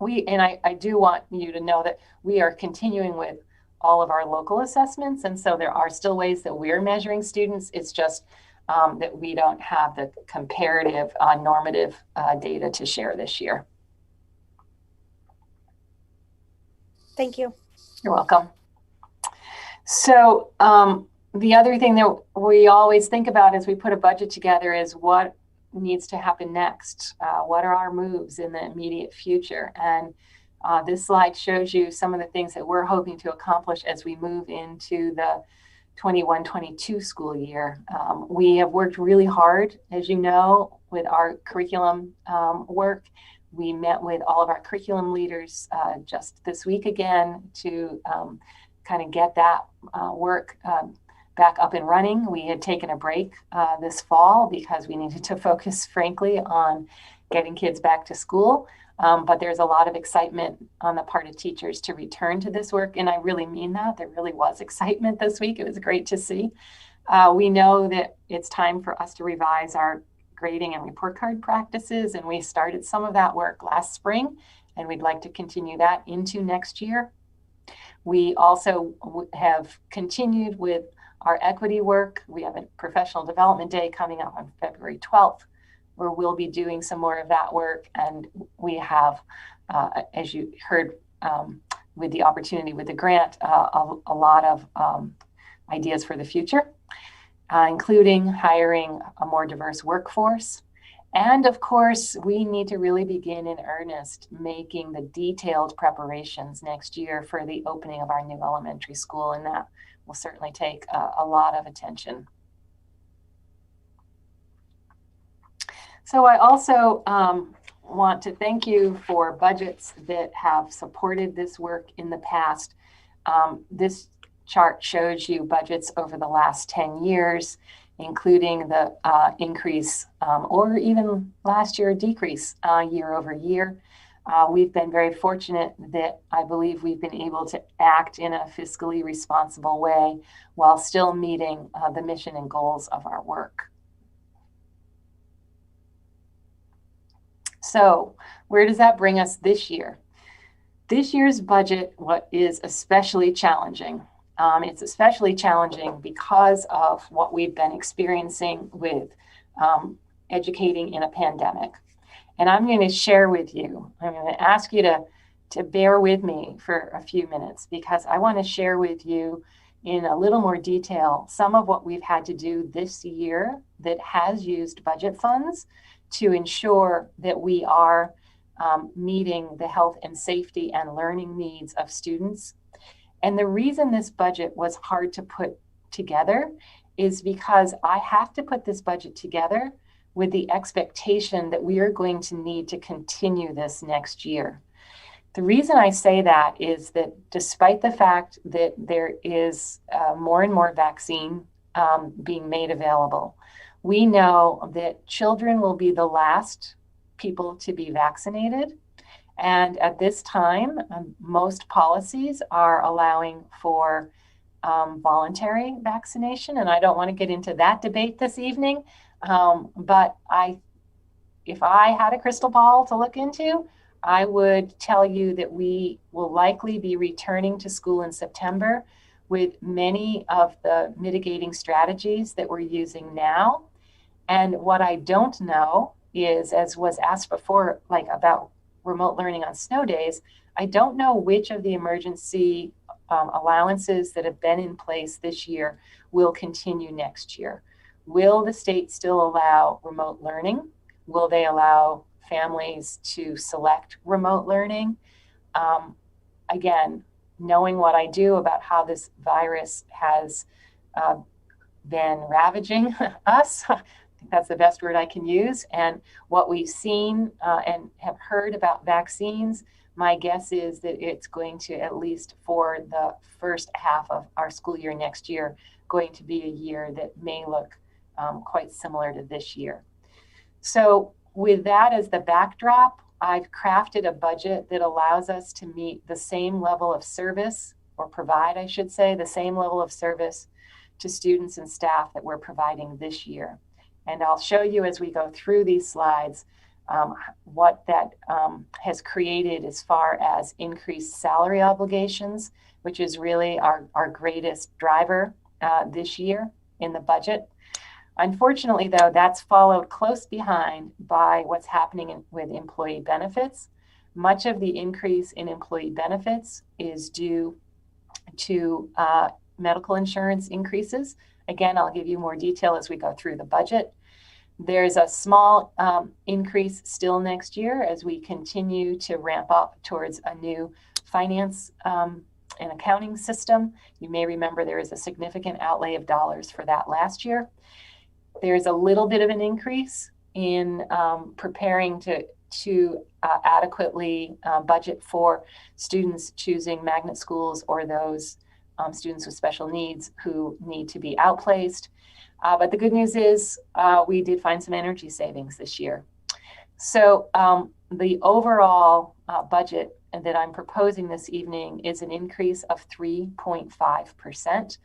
I do want you to know that we are continuing with all of our local assessments. And so there are still ways that we're measuring students. It's just that we don't have the comparative normative data to share this year. Thank you. You're welcome. So the other thing that we always think about as we put a budget together is what needs to happen next. What are our moves in the immediate future? And this slide shows you some of the things that we're hoping to accomplish as we move into the 21-22 school year. We have worked really hard, as you know, with our curriculum work. We met with all of our curriculum leaders just this week again to kind of get that work back up and running. We had taken a break this fall because we needed to focus, frankly, on getting kids back to school. But there's a lot of excitement on the part of teachers to return to this work. And I really mean that. There really was excitement this week. It was great to see. We know that it's time for us to revise our grading and report card practices. And we started some of that work last spring, and we'd like to continue that into next year. We also have continued with our equity work. We have a professional development day coming up on February 12th, where we'll be doing some more of that work. And we have, as you heard with the opportunity with the grant, a lot of ideas for the future, including hiring a more diverse workforce. And of course, we need to really begin in earnest making the detailed preparations next year for the opening of our new elementary school. And that will certainly take a lot of attention. So I also want to thank you for budgets that have supported this work in the past. This chart shows you budgets over the last 10 years, including the increase or even last year decrease year over year. We've been very fortunate that I believe we've been able to act in a fiscally responsible way while still meeting the mission and goals of our work. So where does that bring us this year? This year's budget is especially challenging. It's especially challenging because of what we've been experiencing with educating in a pandemic. And I'm going to share with you, I'm going to ask you to bear with me for a few minutes, because I want to share with you in a little more detail some of what we've had to do this year that has used budget funds to ensure that we are meeting the health and safety and learning needs of students. And the reason this budget was hard to put together is because I have to put this budget together with the expectation that we are going to need to continue this next year. The reason I say that is that despite the fact that there is more and more vaccine being made available, we know that children will be the last people to be vaccinated. And at this time, most policies are allowing for voluntary vaccination. And I don't want to get into that debate this evening. But if I had a crystal ball to look into, I would tell you that we will likely be returning to school in September with many of the mitigating strategies that we're using now. And what I don't know is, as was asked before, like about remote learning on snow days, I don't know which of the emergency allowances that have been in place this year will continue next year. Will the state still allow remote learning? Will they allow families to select remote learning? Again, knowing what I do about how this virus has been ravaging us, think that's the best word I can use. And what we've seen and have heard about vaccines, my guess is that it's going to, at least for the first half of our school year next year, going to be a year that may look quite similar to this year. So with that as the backdrop, I've crafted a budget that allows us to meet the same level of service, or provide, I should say, the same level of service to students and staff that we're providing this year. And I'll show you as we go through these slides what that has created as far as increased salary obligations, which is really our greatest driver this year in the budget. Unfortunately, though, that's followed close behind by what's happening with employee benefits. Much of the increase in employee benefits is due to medical insurance increases. Again, I'll give you more detail as we go through the budget. There's a small increase still next year as we continue to ramp up towards a new finance and accounting system. You may remember there is a significant outlay of dollars for that last year. There's a little bit of an increase in preparing to adequately budget for students choosing magnet schools or those students with special needs who need to be outplaced. But the good news is we did find some energy savings this year. So the overall budget that I'm proposing this evening is an increase of 3.5%.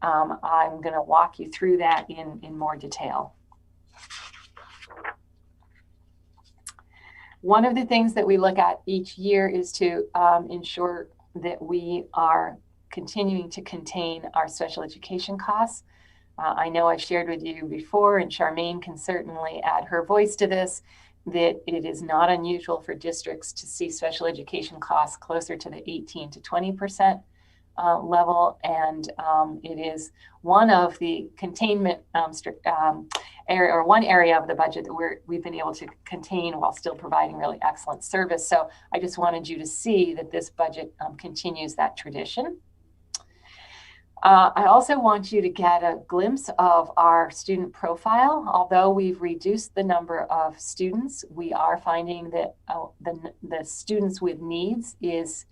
I'm going to walk you through that in more detail. One of the things that we look at each year is to ensure that we are continuing to contain our special education costs. I know I've shared with you before, and Charmaine can certainly add her voice to this, that it is not unusual for districts to see special education costs closer to the 18 to 20% level, and it is one of the containment area, or one area of the budget that we've been able to contain while still providing really excellent service. So I just wanted you to see that this budget continues that tradition. I also want you to get a glimpse of our student profile. Although we've reduced the number of students, we are finding that the students with needs is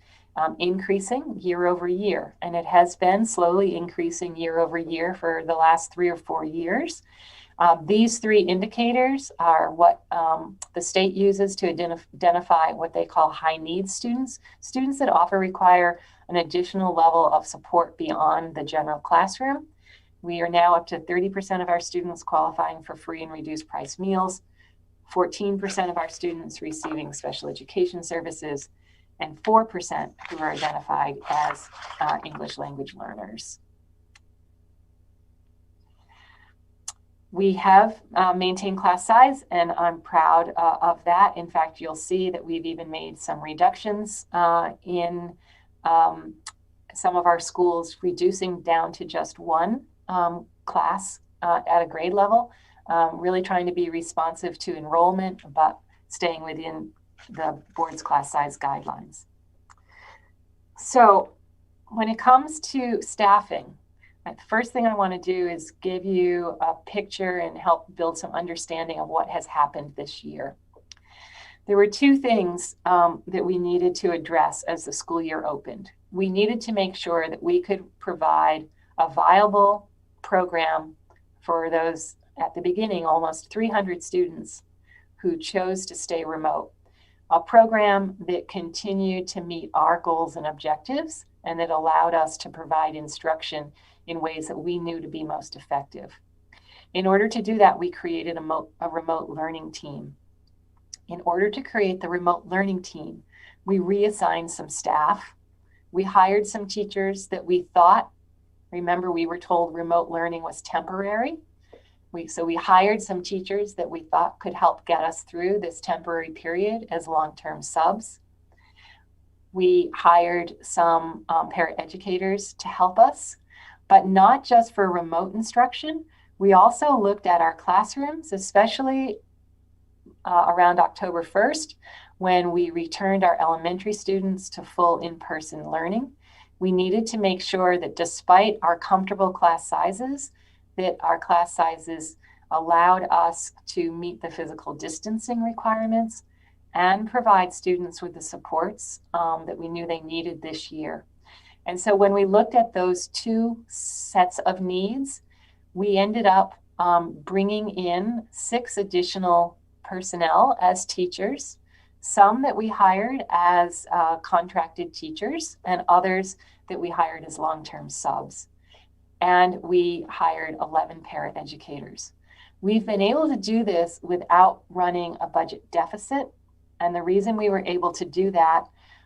increasing year over year, and it has been slowly increasing year over year for the last 3 or 4 years. These 3 indicators are what the state uses to identify what they call high needs students, students that often require an additional level of support beyond the general classroom. We are now up to 30% of our students qualifying for free and reduced price meals, 14% of our students receiving special education services, and 4% who are identified as English language learners. We have maintained class size, and I'm proud of that. In fact, you'll see that we've even made some reductions in some of our schools, reducing down to just 1 class at a grade level, really trying to be responsive to enrollment, but staying within the board's class size guidelines. So when it comes to staffing, the first thing I want to do is give you a picture and help build some understanding of what has happened this year. There were 2 things that we needed to address as the school year opened. We needed to make sure that we could provide a viable program for those, at the beginning, almost 300 students who chose to stay remote. A program that continued to meet our goals and objectives, and that allowed us to provide instruction in ways that we knew to be most effective. In order to do that, we created a remote learning team. In order to create the remote learning team, we reassigned some staff. We hired some teachers that we thought, remember, we were told remote learning was temporary. So we hired some teachers that we thought could help get us through this temporary period as long-term subs. We hired some paraeducators to help us, but not just for remote instruction. We also looked at our classrooms, especially around October 1st, when we returned our elementary students to full in-person learning. We needed to make sure that despite our comfortable class sizes, that our class sizes allowed us to meet the physical distancing requirements and provide students with the supports that we knew they needed this year. And so when we looked at those two sets of needs, we ended up bringing in 6 additional personnel as teachers, some that we hired as contracted teachers and others that we hired as long-term subs. And we hired 11 paraeducators. We've been able to do this without running a budget deficit. And the reason we were able to do that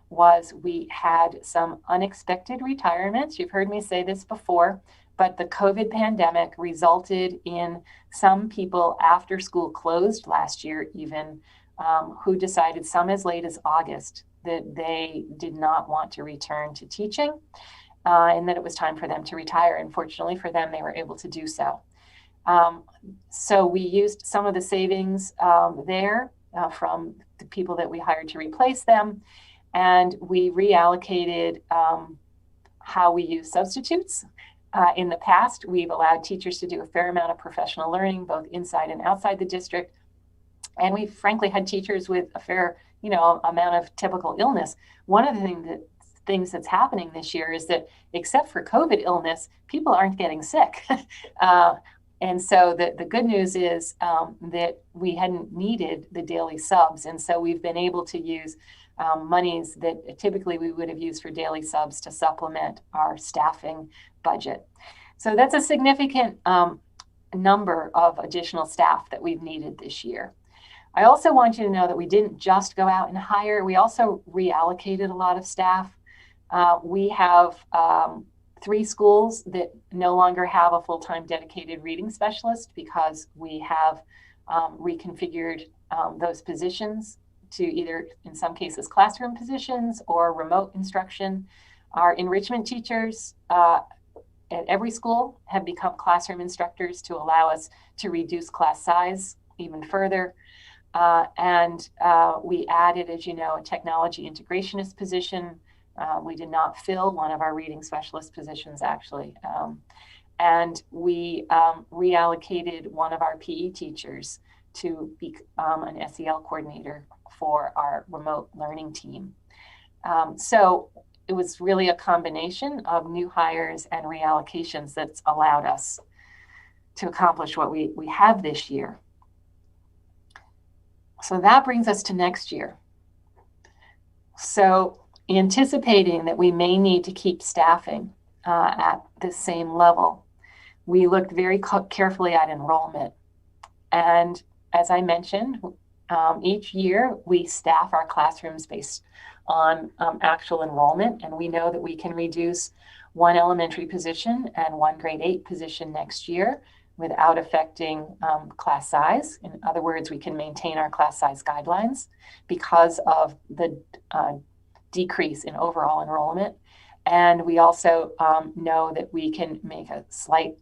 was we had some unexpected retirements. You've heard me say this before, but the COVID pandemic resulted in some people after school closed last year even who decided, some as late as August, that they did not want to return to teaching and that it was time for them to retire. And fortunately for them, they were able to do so. So we used some of the savings there from the people that we hired to replace them. And we reallocated how we use substitutes. In the past, we've allowed teachers to do a fair amount of professional learning, both inside and outside the district. And we frankly had teachers with a fair, amount of typical illness. One of the things that's happening this year is that except for COVID illness, people aren't getting sick. And so the good news is that we hadn't needed the daily subs. And so we've been able to use monies that typically we would have used for daily subs to supplement our staffing budget. So that's a significant number of additional staff that we've needed this year. I also want you to know that we didn't just go out and hire, we also reallocated a lot of staff. We have 3 schools that no longer have a full-time dedicated reading specialist because we have reconfigured those positions to either, in some cases, classroom positions or remote instruction. Our enrichment teachers at every school have become classroom instructors to allow us to reduce class size even further. And we added, as you know, a technology integrationist position. We did not fill one of our reading specialist positions, actually. And we reallocated one of our PE teachers to be an SEL coordinator for our remote learning team. So it was really a combination of new hires and reallocations that's allowed us to accomplish what we have this year. So that brings us to next year. So anticipating that we may need to keep staffing at the same level, we looked very carefully at enrollment. And as I mentioned, each year we staff our classrooms based on actual enrollment, and we know that we can reduce 1 elementary position and 1 grade 8 position next year without affecting class size. In other words, we can maintain our class size guidelines because of the decrease in overall enrollment. And we also know that we can make a slight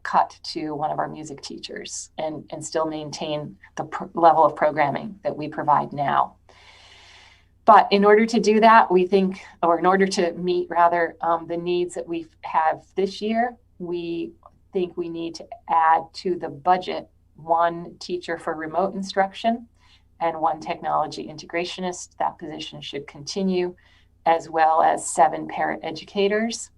cut to one of our music teachers and still maintain the level of programming that we provide now. But in order to do that, we think, or in order to meet rather the needs that we have this year, we think we need to add to the budget 1 teacher for remote instruction and 1 technology integrationist. That position should continue, as well as 7 paraeducators.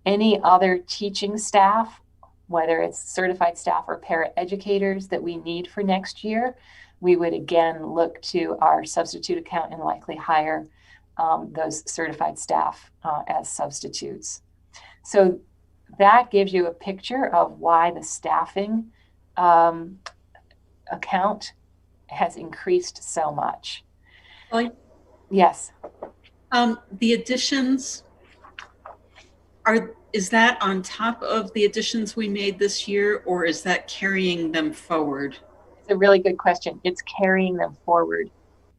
Any other teaching staff, whether it's certified staff or paraeducators that we need for next year, we would again look to our substitute account and likely hire those certified staff as substitutes. So that gives you a picture of why the staffing account has increased so much. Well, yes. The additions is that on top of the additions we made this year, or is that carrying them forward? It's a really good question. It's carrying them forward.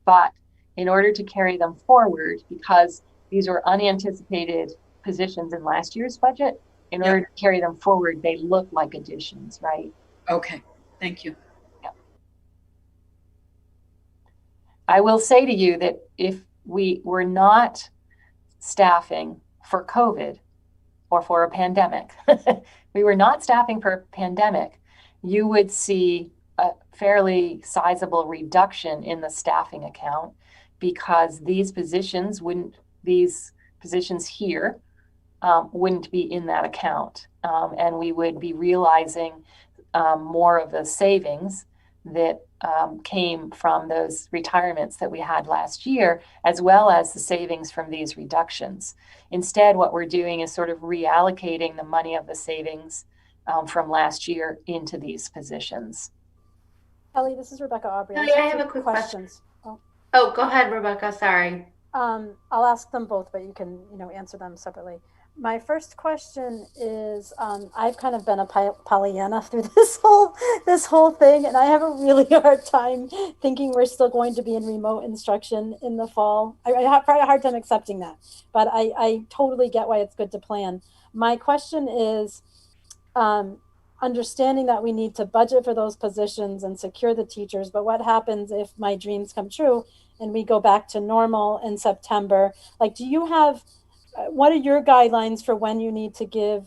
But in order to carry them forward, because these were unanticipated positions in last year's budget, in order to carry them forward, they look like additions, right? Okay, thank you. I will say to you that if we were not staffing for COVID or for a pandemic, we were not staffing for a pandemic, you would see a fairly sizable reduction in the staffing account because these positions here wouldn't be in that account. And we would be realizing more of the savings that came from those retirements that we had last year, as well as the savings from these reductions. Instead, what we're doing is sort of reallocating the money of the savings from last year into these positions. Kelly, this is Rebecca Aubrey. Kelly, I have a quick questions. Oh, go ahead, Rebecca. Sorry. I'll ask them both, but you can, answer them separately. My first question is, I've kind of been a Pollyanna through this whole thing, and I have a really hard time thinking we're still going to be in remote instruction in the fall. I have probably a hard time accepting that, but I totally get why it's good to plan. My question is, understanding that we need to budget for those positions and secure the teachers, but what happens if my dreams come true and we go back to normal in September? Like, do you have, what are your guidelines for when you need to give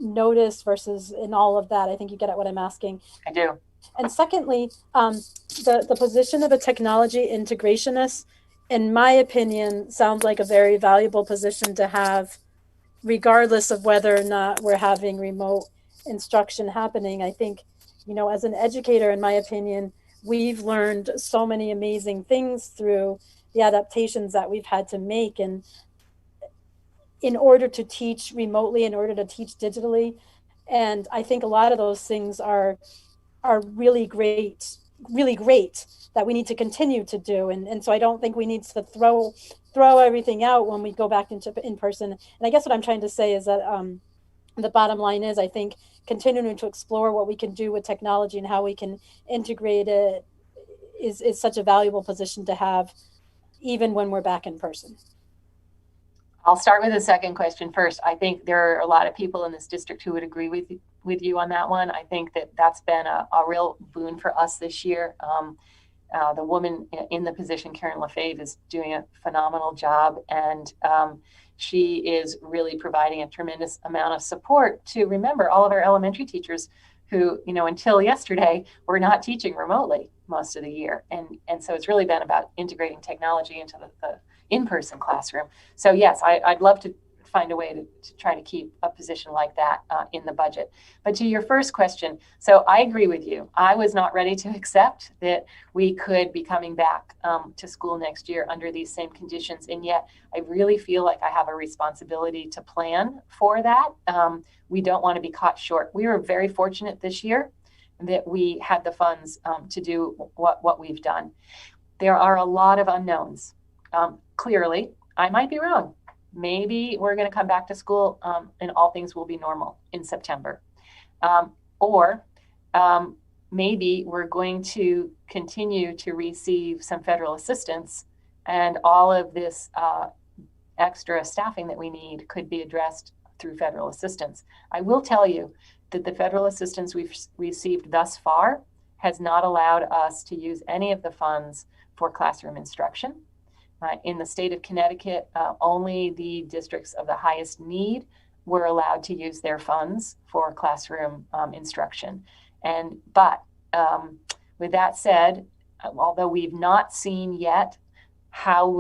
notice versus in all of that? I think you get at what I'm asking. I do. And secondly, the position of a technology integrationist, in my opinion, sounds like a very valuable position to have, regardless of whether or not we're having remote instruction happening. I think, as an educator, in my opinion, we've learned so many amazing things through the adaptations that we've had to make. And in order to teach remotely, in order to teach digitally. And I think a lot of those things are really great that we need to continue to do. And so I don't think we need to throw everything out when we go back into in person. And I guess what I'm trying to say is that the bottom line is, I think continuing to explore what we can do with technology and how we can integrate it is such a valuable position to have, even when we're back in person. I'll start with the second question first. I think there are a lot of people in this district who would agree with you on that one. I think that's been a real boon for us this year. The woman in the position, Karen LaFave, is doing a phenomenal job, and she is really providing a tremendous amount of support to, remember, all of our elementary teachers who, until yesterday, were not teaching remotely most of the year. And so it's really been about integrating technology into the in-person classroom. So yes, I'd love to find a way to try to keep a position like that in the budget. But to your first question, so I agree with you. I was not ready to accept that we could be coming back to school next year under these same conditions. And yet I really feel like I have a responsibility to plan for that. We don't want to be caught short. We were very fortunate this year that we had the funds to do what we've done. There are a lot of unknowns. Clearly, I might be wrong. Maybe we're going to come back to school and all things will be normal in September. Or maybe we're going to continue to receive some federal assistance, and all of this extra staffing that we need could be addressed through federal assistance. I will tell you that the federal assistance we've received thus far has not allowed us to use any of the funds for classroom instruction. In the state of Connecticut, only the districts of the highest need were allowed to use their funds for classroom instruction. But with that said, although we've not seen yet how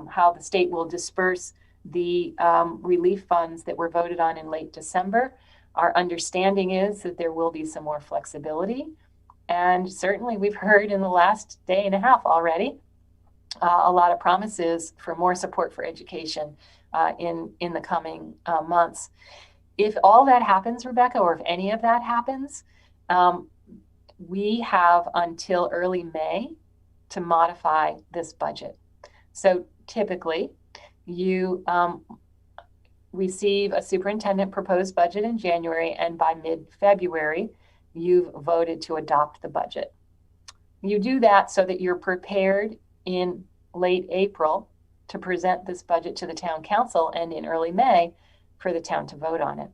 how the state will disperse the relief funds that were voted on in late December, our understanding is that there will be some more flexibility. And certainly we've heard in the last day and a half already a lot of promises for more support for education in the coming months. If all that happens, Rebecca, or if any of that happens, we have until early May to modify this budget. So typically, you receive a superintendent proposed budget in January, and by mid-February, you've voted to adopt the budget. You do that so that you're prepared in late April to present this budget to the town council, and in early May for the town to vote on it.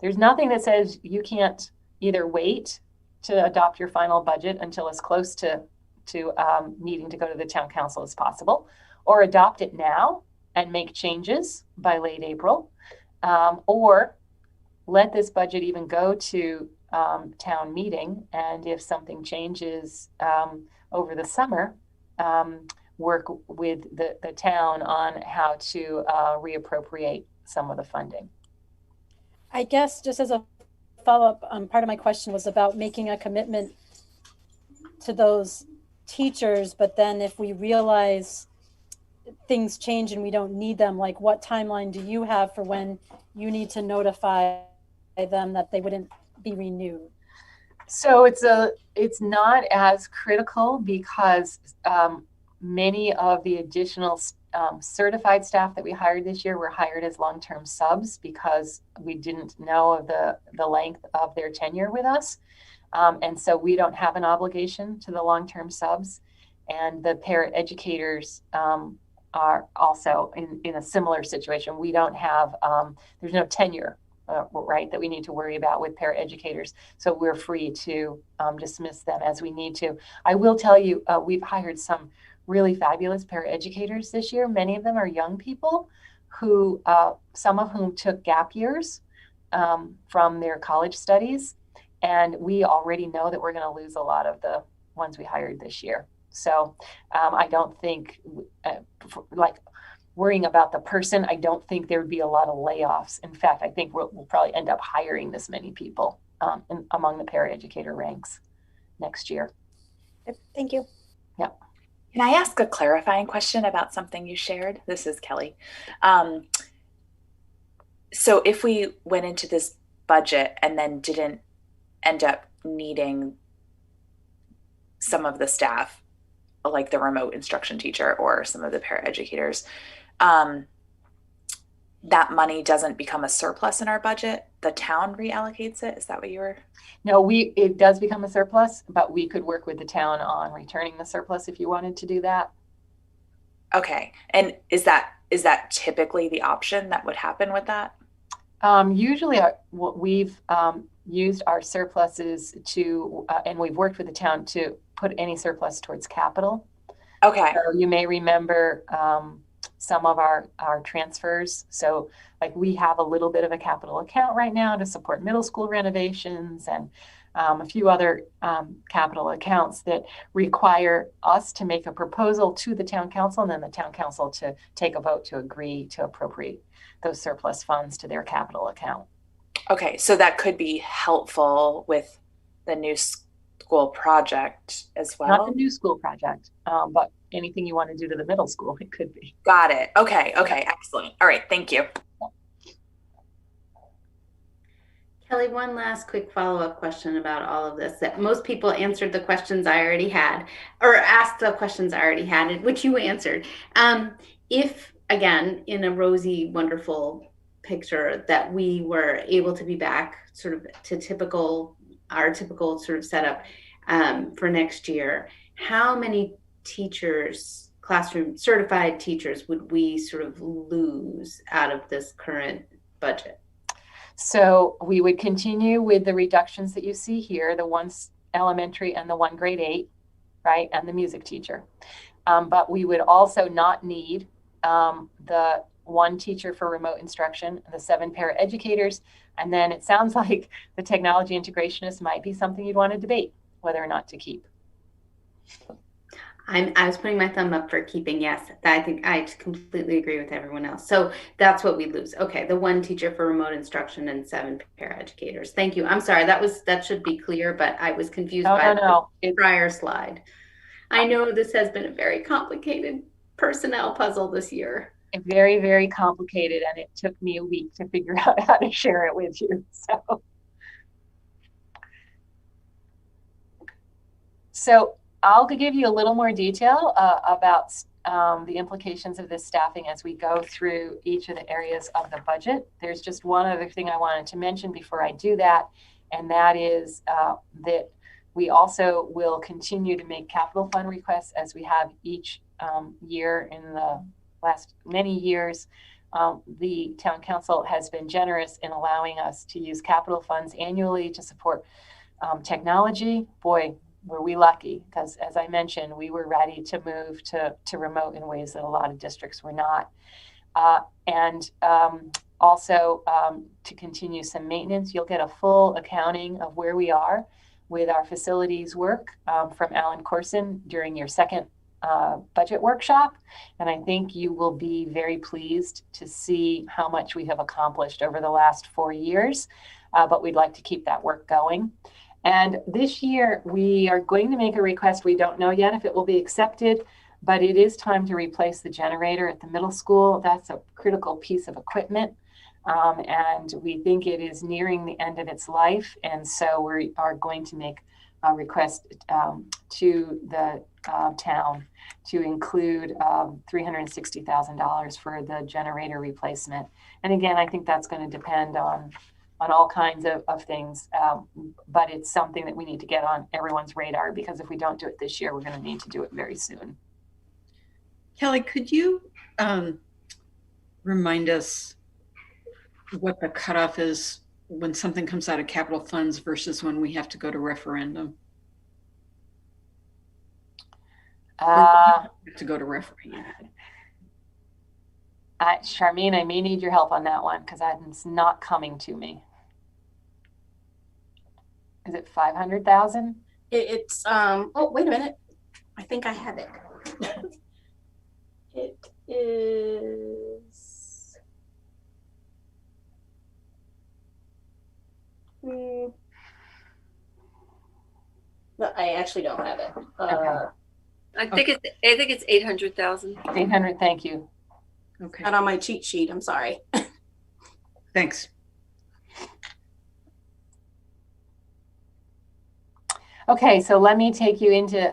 There's nothing that says you can't either wait to adopt your final budget until as close to needing to go to the town council as possible, or adopt it now and make changes by late April, or let this budget even go to town meeting. And if something changes over the summer, work with the town on how to reappropriate some of the funding. I guess just as a follow-up, part of my question was about making a commitment to those teachers, but then if we realize things change and we don't need them, like what timeline do you have for when you need to notify them that they wouldn't be renewed? So it's not as critical because many of the additional certified staff that we hired this year were hired as long-term subs because we didn't know of the length of their tenure with us. And so we don't have an obligation to the long-term subs. And the parent educators are also in a similar situation. We don't have, there's no tenure, right, that we need to worry about with parent educators. So we're free to dismiss them as we need to. I will tell you, we've hired some really fabulous paraeducators this year. Many of them are young people who, some of whom took gap years from their college studies. And we already know that we're going to lose a lot of the ones we hired this year. So I don't think, like worrying about the person, I don't think there would be a lot of layoffs. In fact, I think we'll probably end up hiring this many people among the paraeducator ranks next year. Thank you. Yeah. Can I ask a clarifying question about something you shared? This is Kelly. So if we went into this budget and then didn't end up needing some of the staff, like the remote instruction teacher or some of the paraeducators, that money doesn't become a surplus in our budget. The town reallocates it. Is that what you were? No, it does become a surplus, but we could work with the town on returning the surplus if you wanted to do that. Okay. And is that typically the option that would happen with that? Usually we've used our surpluses to, and we've worked with the town to put any surplus towards capital. Okay. So you may remember some of our transfers. So like we have a little bit of a capital account right now to support middle school renovations and a few other capital accounts that require us to make a proposal to the town council and then the town council to take a vote to agree to appropriate those surplus funds to their capital account. Okay, so that could be helpful with the new school project as well. Not the new school project, but anything you want to do to the middle school, it could be. Got it. Okay, excellent. All right, thank you. Kelly, one last quick follow-up question about all of this. That most people answered the questions I already had, or asked the questions I already had, which you answered. If, again, in a rosy, wonderful picture that we were able to be back sort of to our typical sort of setup for next year, how many teachers, classroom certified teachers, would we sort of lose out of this current budget? So we would continue with the reductions that you see here, the one elementary and the one grade 8, right? And the music teacher. But we would also not need the one teacher for remote instruction, the 7 paraeducators. And then it sounds like the technology integrationist might be something you'd want to debate whether or not to keep. I was putting my thumb up for keeping, yes. I think I completely agree with everyone else. So that's what we lose. Okay, the 1 teacher for remote instruction and 7 paraeducators. Thank you. I'm sorry, that should be clear, but I was confused by the prior slide. I know this has been a very complicated personnel puzzle this year. Very, very complicated, and it took me a week to figure out how to share it with you. So I'll give you a little more detail about the implications of this staffing as we go through each of the areas of the budget. There's just one other thing I wanted to mention before I do that, and that is that we also will continue to make capital fund requests as we have each year in the last many years. The town council has been generous in allowing us to use capital funds annually to support technology. Boy, were we lucky, because as I mentioned, we were ready to move to remote in ways that a lot of districts were not. also to continue some maintenance. You'll get a full accounting of where we are with our facilities work from Alan Corson during your second budget workshop. And I think you will be very pleased to see how much we have accomplished over the last 4 years, but we'd like to keep that work going. And this year we are going to make a request. We don't know yet if it will be accepted, but it is time to replace the generator at the middle school. That's a critical piece of equipment. And we think it is nearing the end of its life. And so we are going to make a request to the town to include $360,000 for the generator replacement. And again, I think that's going to depend on all kinds of things. But it's something that we need to get on everyone's radar, because if we don't do it this year, we're going to need to do it very soon. Kelly, could you remind us what the cutoff is when something comes out of capital funds versus when we have to go to referendum? To go to referendum. Charmaine, I may need your help on that one because it's not coming to me. Is it 500,000? It's oh, wait a minute. I think I have it. It is no, I actually don't have it. Okay. I think it's 800,000. 800, thank you. Okay. Not on my cheat sheet. I'm sorry. Thanks. Okay, so let me take you into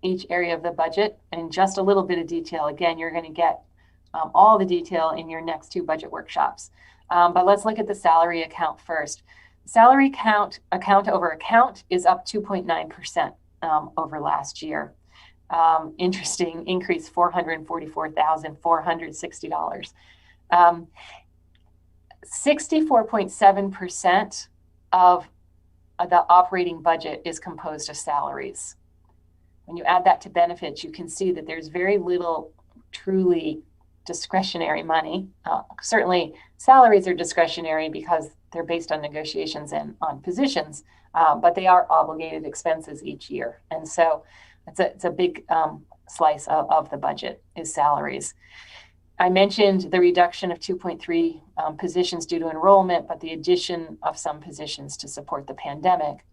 each area of the budget and just a little bit of detail. Again, you're going to get all the detail in your next 2 budget workshops. But let's look at the salary account first. Salary account over account is up 2.9% over last year. Interesting increase, $444,460. 64.7% of the operating budget is composed of salaries. When you add that to benefits, you can see that there's very little truly discretionary money. Certainly salaries are discretionary because they're based on negotiations and on positions, but they are obligated expenses each year. And so it's a big slice of the budget is salaries. I mentioned the reduction of 2.3 positions due to enrollment, but the addition of some positions to support the pandemic.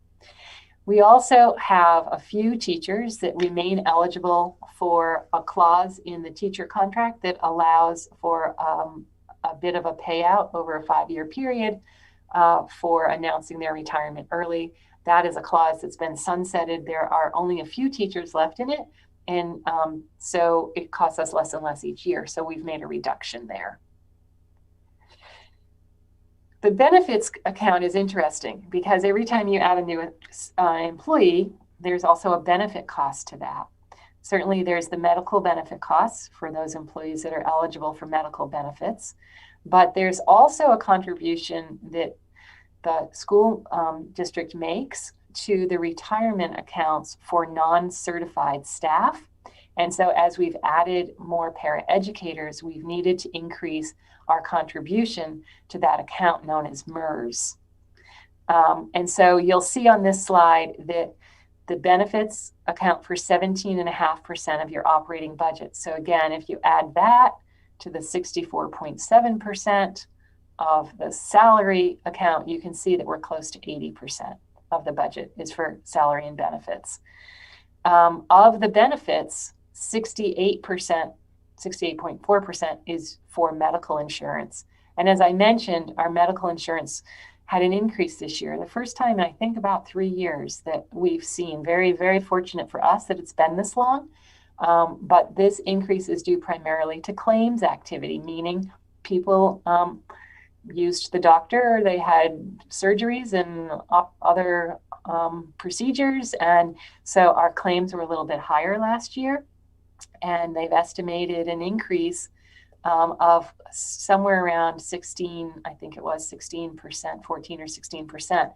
We also have a few teachers that remain eligible for a clause in the teacher contract that allows for a bit of a payout over a 5-year period for announcing their retirement early. That is a clause that's been sunsetted. There are only a few teachers left in it. And so it costs us less and less each year. So we've made a reduction there. The benefits account is interesting because every time you add a new employee, there's also a benefit cost to that. Certainly there's the medical benefit costs for those employees that are eligible for medical benefits, but there's also a contribution that the school district makes to the retirement accounts for non-certified staff. And so as we've added more paraeducators, we've needed to increase our contribution to that account known as MERS. And so you'll see on this slide that the benefits account for 17.5% of your operating budget. So again, if you add that to the 64.7% of the salary account, you can see that we're close to 80% of the budget is for salary and benefits. Of the benefits, 68.4% is for medical insurance. And as I mentioned, our medical insurance had an increase this year. The first time in, I think, about 3 years that we've seen. Very, very fortunate for us that it's been this long. But this increase is due primarily to claims activity, meaning people used the doctor, they had surgeries and other procedures. And so our claims were a little bit higher last year. And they've estimated an increase of somewhere around 16, I think it was 16%, 14 or 16%.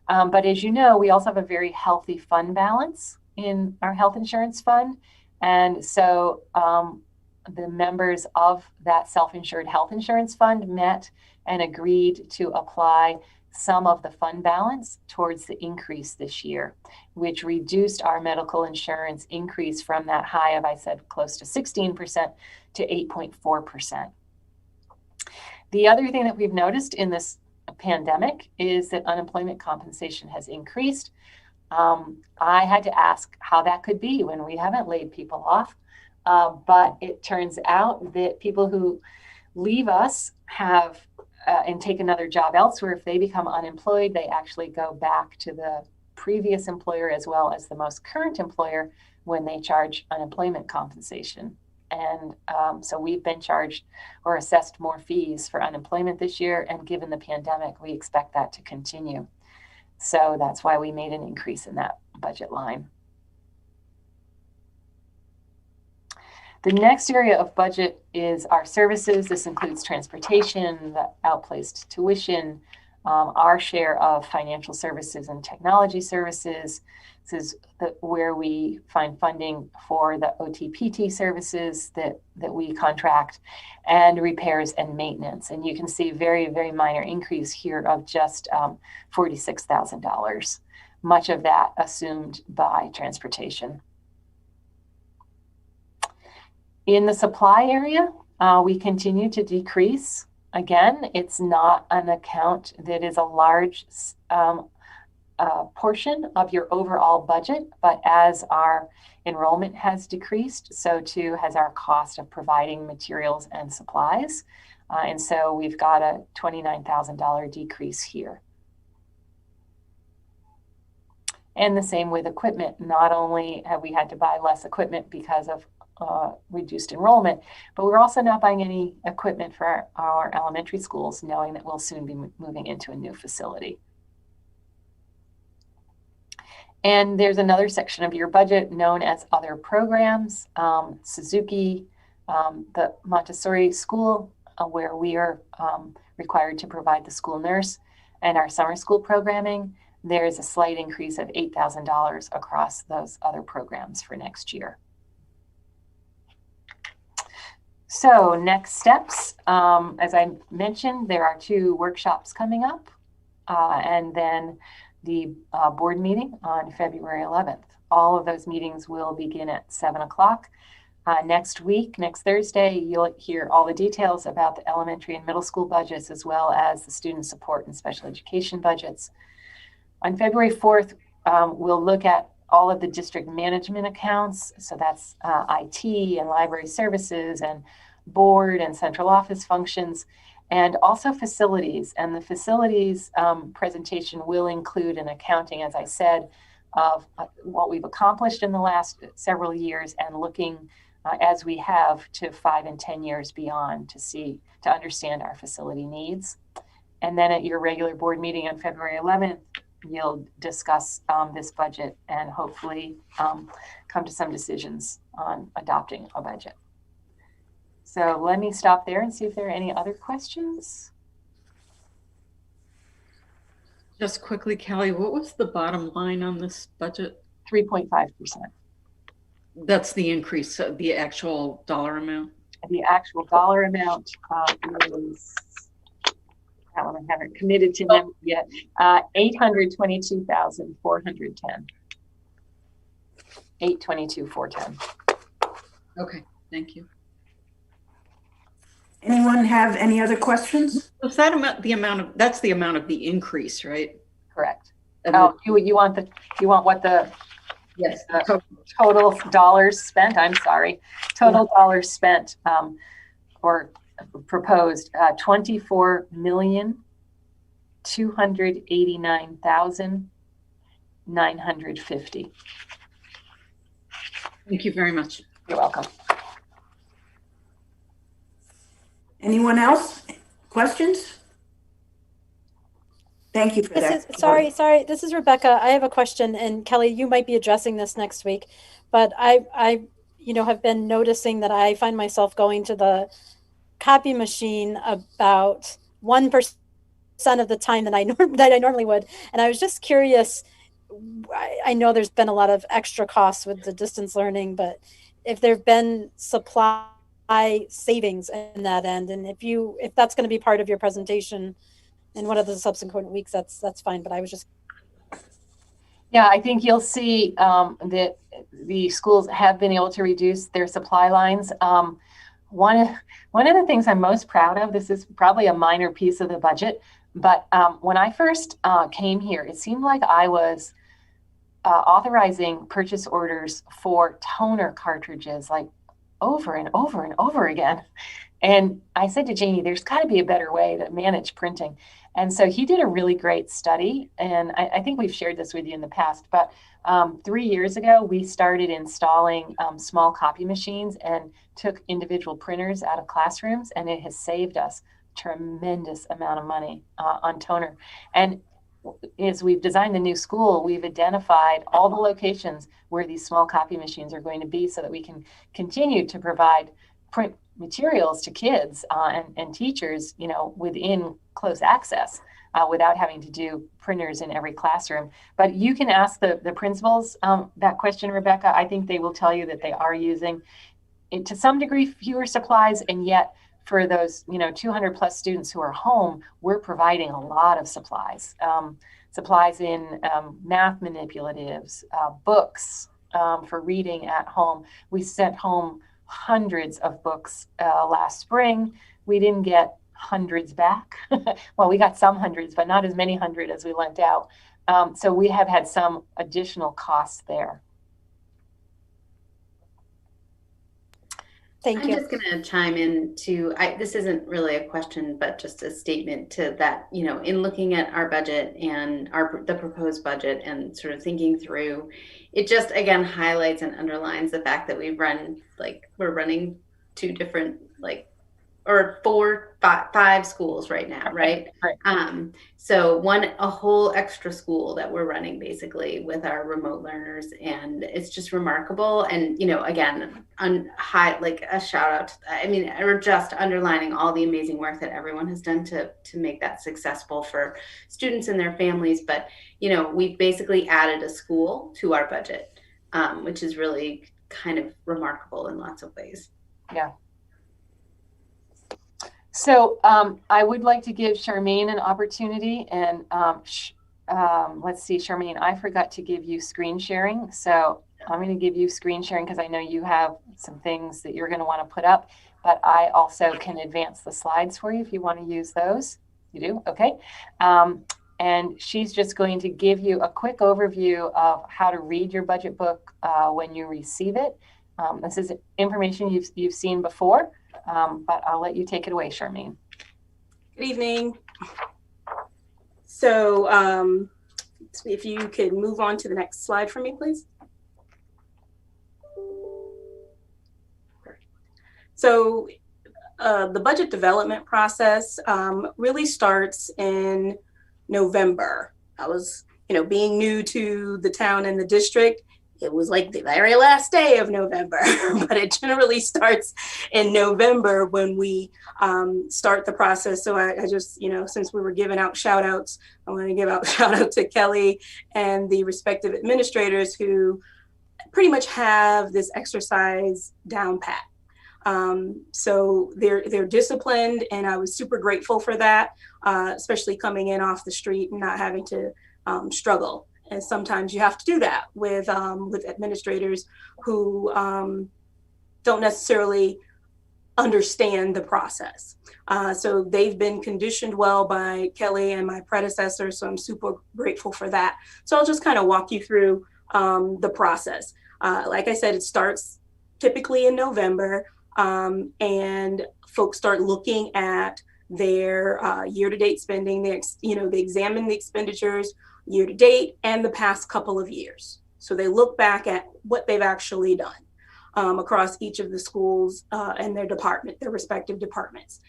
But as you know, we also have a very healthy fund balance in our health insurance fund. And so the members of that self-insured health insurance fund met and agreed to apply some of the fund balance towards the increase this year, which reduced our medical insurance increase from that high of, I said, close to 16% to 8.4%. The other thing that we've noticed in this pandemic is that unemployment compensation has increased. I had to ask how that could be when we haven't laid people off. But it turns out that people who leave us have and take another job elsewhere, if they become unemployed, they actually go back to the previous employer as well as the most current employer when they charge unemployment compensation. And so we've been charged or assessed more fees for unemployment this year. And given the pandemic, we expect that to continue. So that's why we made an increase in that budget line. The next area of budget is our services. This includes transportation, the outplaced tuition, our share of financial services and technology services. This is where we find funding for the OT-PT services that we contract, and repairs and maintenance. And you can see very, very minor increase here of just $46,000, much of that assumed by transportation. In the supply area, we continue to decrease. Again, it's not an account that is a large portion of your overall budget, but as our enrollment has decreased, so too has our cost of providing materials and supplies. And so we've got a $29,000 decrease here. And the same with equipment. Not only have we had to buy less equipment because of reduced enrollment, but we're also not buying any equipment for our elementary schools, knowing that we'll soon be moving into a new facility. And there's another section of your budget known as other programs. Suzuki, the Montessori school, where we are required to provide the school nurse, and our summer school programming. There's a slight increase of $8,000 across those other programs for next year. So next steps, as I mentioned, there are 2 workshops coming up, and then the board meeting on February 11th. All of those meetings will begin at 7 o'clock. Next week, next Thursday, you'll hear all the details about the elementary and middle school budgets, as well as the student support and special education budgets. On February 4th, we'll look at all of the district management accounts. So that's IT and library services and board and central office functions, and also facilities. And the facilities presentation will include an accounting, as I said, of what we've accomplished in the last several years, and looking as we have to 5 and 10 years beyond to understand our facility needs. And then at your regular board meeting on February 11th, you'll discuss this budget and hopefully come to some decisions on adopting a budget. So let me stop there and see if there are any other questions. Just quickly, Kelly, what was the bottom line on this budget? 3.5%. That's the increase, the actual dollar amount? The actual dollar amount is, I haven't committed to them yet, $822,410. 822,410. Okay, thank you. Anyone have any other questions? Was that amount, that's the amount of the increase, right? Correct. Oh, you want what the yes total dollars spent? I'm sorry, total dollars spent or proposed $24,289,950. Thank you very much. You're welcome. Anyone else? Questions? Thank you for that. Sorry. This is Rebecca. I have a question, and Kelly, you might be addressing this next week, but I have been noticing that I find myself going to the copy machine about 1% of the time that I normally would, and I was just curious. I know there's been a lot of extra costs with the distance learning, but if there've been supplies savings in that end. And if that's going to be part of your presentation in one of the subsequent weeks, that's fine. But I was just. Yeah, I think you'll see that the schools have been able to reduce their supply lines. One of the things I'm most proud of, this is probably a minor piece of the budget, but when I first came here, it seemed like I was authorizing purchase orders for toner cartridges like over and over and over again. And I said to Janie, there's got to be a better way to manage printing. And so he did a really great study. And I think we've shared this with you in the past, but 3 years ago, we started installing small copy machines and took individual printers out of classrooms. And it has saved us tremendous amount of money on toner. And as we've designed the new school, we've identified all the locations where these small copy machines are going to be so that we can continue to provide print materials to kids and teachers, within close access without having to do printers in every classroom. But you can ask the principals that question, Rebecca. I think they will tell you that they are using, to some degree, fewer supplies, and yet for those 200 plus students who are home, we're providing a lot of supplies. Supplies in math manipulatives, books for reading at home. We sent home hundreds of books last spring. We didn't get hundreds back. Well, we got some hundreds, but not as many hundred as we lent out. So we have had some additional costs there. I'm just going to chime in this isn't really a question, but just a statement to that, in looking at our budget and the proposed budget and sort of thinking through, it just, again, highlights and underlines the fact that we're running two different, or 5 schools right now, right? So a whole extra school that we're running basically with our remote learners, and it's just remarkable. And again, a shout out. Or just underlining all the amazing work that everyone has done to make that successful for students and their families. But we've basically added a school to our budget, which is really kind of remarkable in lots of ways. Yeah. So I would like to give Charmaine an opportunity, and let's see, Charmaine, I forgot to give you screen sharing. So I'm going to give you screen sharing because I know you have some things that you're going to want to put up, but I also can advance the slides for you if you want to use those. You do? Okay. And she's just going to give you a quick overview of how to read your budget book when you receive it. This is information you've seen before. But I'll let you take it away, Charmaine. Good evening. So if you could move on to the next slide for me, please. So the budget development process really starts in November. I was, being new to the town and the district, it was like the very last day of November, but it generally starts in November when we start the process. So I just, since we were giving out shout outs, I want to give out shout out to Kelly and the respective administrators who pretty much have this exercise down pat. So they're disciplined, and I was super grateful for that, especially coming in off the street and not having to struggle. And sometimes you have to do that with administrators who don't necessarily understand the process. So they've been conditioned well by Kelly and my predecessor. So I'm super grateful for that. So I'll just kind of walk you through the process. Like I said, it starts typically in November, and folks start looking at their year-to-date spending. They examine the expenditures year to date and the past couple of years. So they look back at what they've actually done across each of the schools and their respective departments.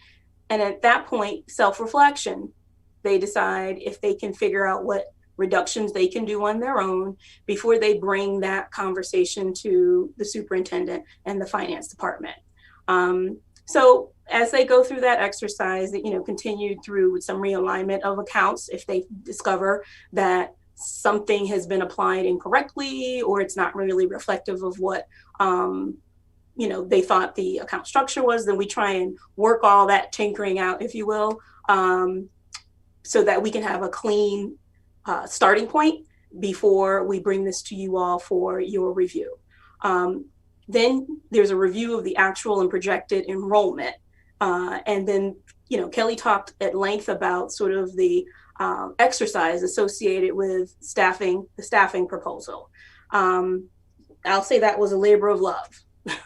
And at that point, self-reflection, they decide if they can figure out what reductions they can do on their own before they bring that conversation to the superintendent and the finance department. So as they go through that exercise, continue through with some realignment of accounts if they discover that something has been applied incorrectly or it's not really reflective of what they thought the account structure was, then we try and work all that tinkering out, if you will, so that we can have a clean starting point before we bring this to you all for your review. Then there's a review of the actual and projected enrollment. And then, Kelly talked at length about sort of the exercise associated with the staffing proposal. I'll say that was a labor of love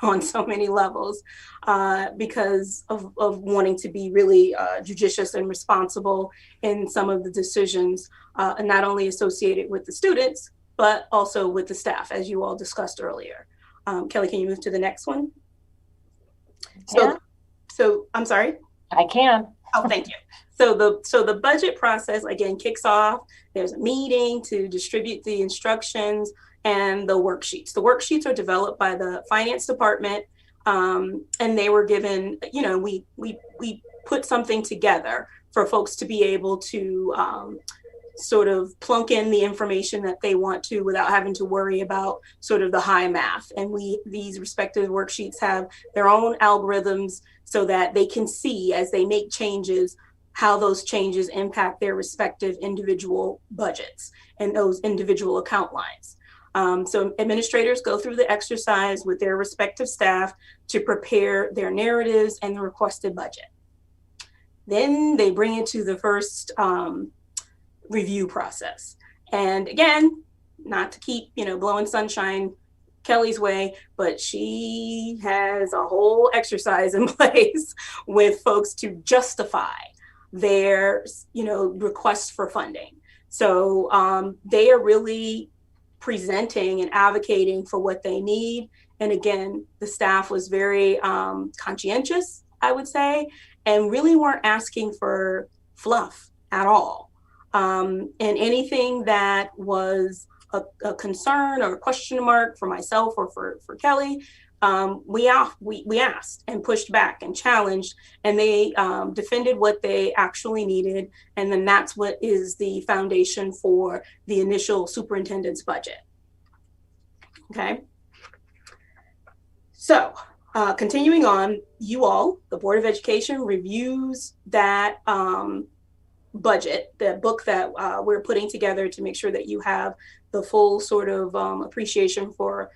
on so many levels because of wanting to be really judicious and responsible in some of the decisions, and not only associated with the students, but also with the staff, as you all discussed earlier. Kelly, can you move to the next one? So I'm sorry? I can. Oh, thank you. So the budget process, again, kicks off. There's a meeting to distribute the instructions and the worksheets. The worksheets are developed by the finance department, and they were given, we put something together for folks to be able to sort of plunk in the information that they want to without having to worry about sort of the high math. And these respective worksheets have their own algorithms so that they can see as they make changes how those changes impact their respective individual budgets and those individual account lines. So administrators go through the exercise with their respective staff to prepare their narratives and the requested budget. Then they bring it to the first review process. And again, not to keep, blowing sunshine Kelly's way, but she has a whole exercise in place with folks to justify their, requests for funding. So they are really presenting and advocating for what they need. And again, the staff was very conscientious, I would say, and really weren't asking for fluff at all. And anything that was a concern or a question mark for myself or for Kelly, we asked and pushed back and challenged, and they defended what they actually needed. And then that's what is the foundation for the initial superintendent's budget. Okay. So continuing on, you all, the Board of Education, reviews that budget, the book that we're putting together to make sure that you have the full sort of appreciation for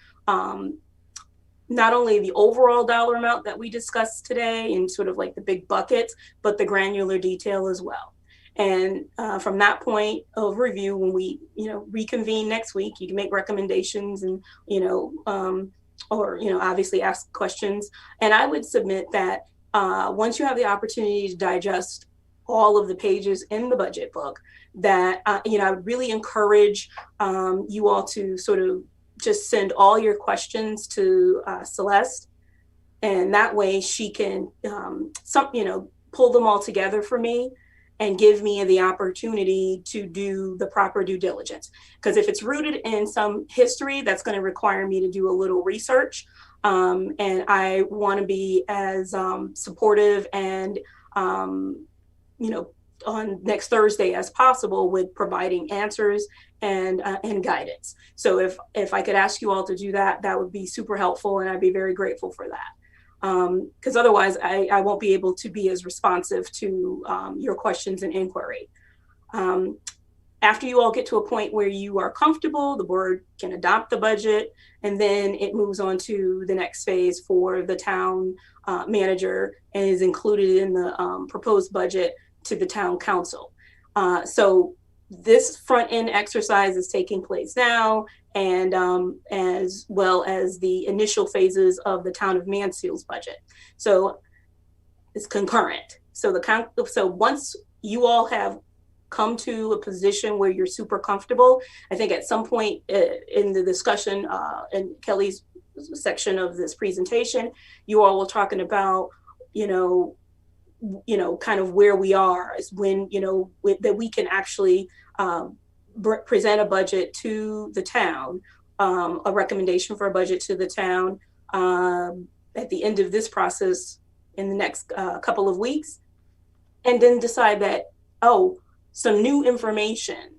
not only the overall dollar amount that we discussed today and sort of like the big buckets, but the granular detail as well. And from that point of review, when we, reconvene next week, you can make recommendations and, obviously ask questions. And I would submit that once you have the opportunity to digest all of the pages in the budget book, that, I would really encourage you all to sort of just send all your questions to Celeste. And that way she can, pull them all together for me and give me the opportunity to do the proper due diligence. Because if it's rooted in some history, that's going to require me to do a little research. And I want to be as supportive and, on next Thursday as possible with providing answers and guidance. So if I could ask you all to do that, that would be super helpful, and I'd be very grateful for that. Because otherwise I won't be able to be as responsive to your questions and inquiry. After you all get to a point where you are comfortable, the board can adopt the budget, and then it moves on to the next phase for the town manager and is included in the proposed budget to the town council. So this front end exercise is taking place now, and as well as the initial phases of the town of Mansfield's budget. So it's concurrent. So so once you all have come to a position where you're super comfortable, I think at some point in the discussion in Kelly's section of this presentation, you all were talking about, kind of where we are is when, that we can actually present a budget to the town, a recommendation for a budget to the town at the end of this process in the next couple of weeks, and then decide that, some new information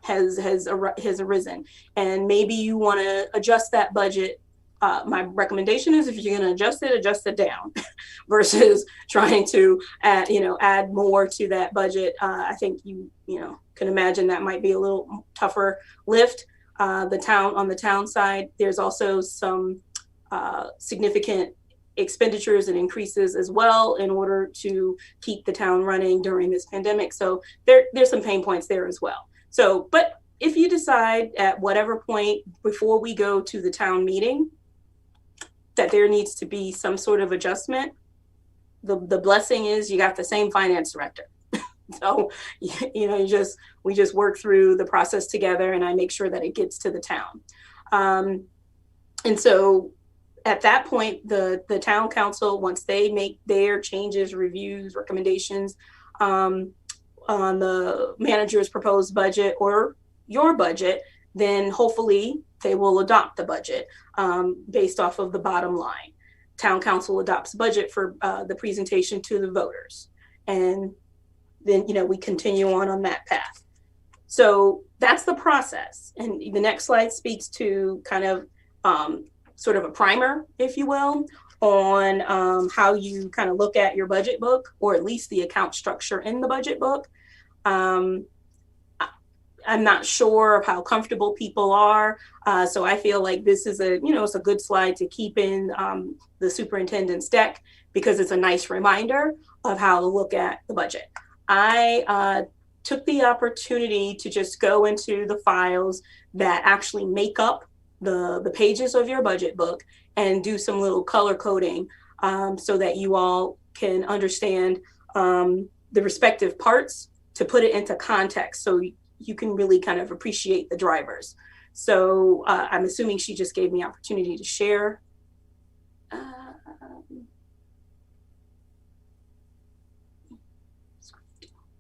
has arisen, and maybe you want to adjust that budget my recommendation is if you're going to adjust it down versus trying to add more to that budget. I think you can imagine that might be a little tougher lift. On the town side, there's also some significant expenditures and increases as well in order to keep the town running during this pandemic. So there's some pain points there as well. So, but if you decide at whatever point before we go to the town meeting that there needs to be some sort of adjustment, the blessing is you got the same finance director. So, we just work through the process together, and I make sure that it gets to the town. And so at that point, the town council, once they make their changes, reviews, recommendations on the manager's proposed budget or your budget, then hopefully they will adopt the budget based off of the bottom line. Town council adopts budget for the presentation to the voters. And then, we continue on that path. So that's the process. And the next slide speaks to kind of sort of a primer, if you will, on how you kind of look at your budget book, or at least the account structure in the budget book. I'm not sure of how comfortable people are. So I feel like this is it's a good slide to keep in the superintendent's deck, because it's a nice reminder of how to look at the budget. I took the opportunity to just go into the files that actually make up the pages of your budget book and do some little color coding so that you all can understand the respective parts, to put it into context so you can really kind of appreciate the drivers. So I'm assuming she just gave me opportunity to share.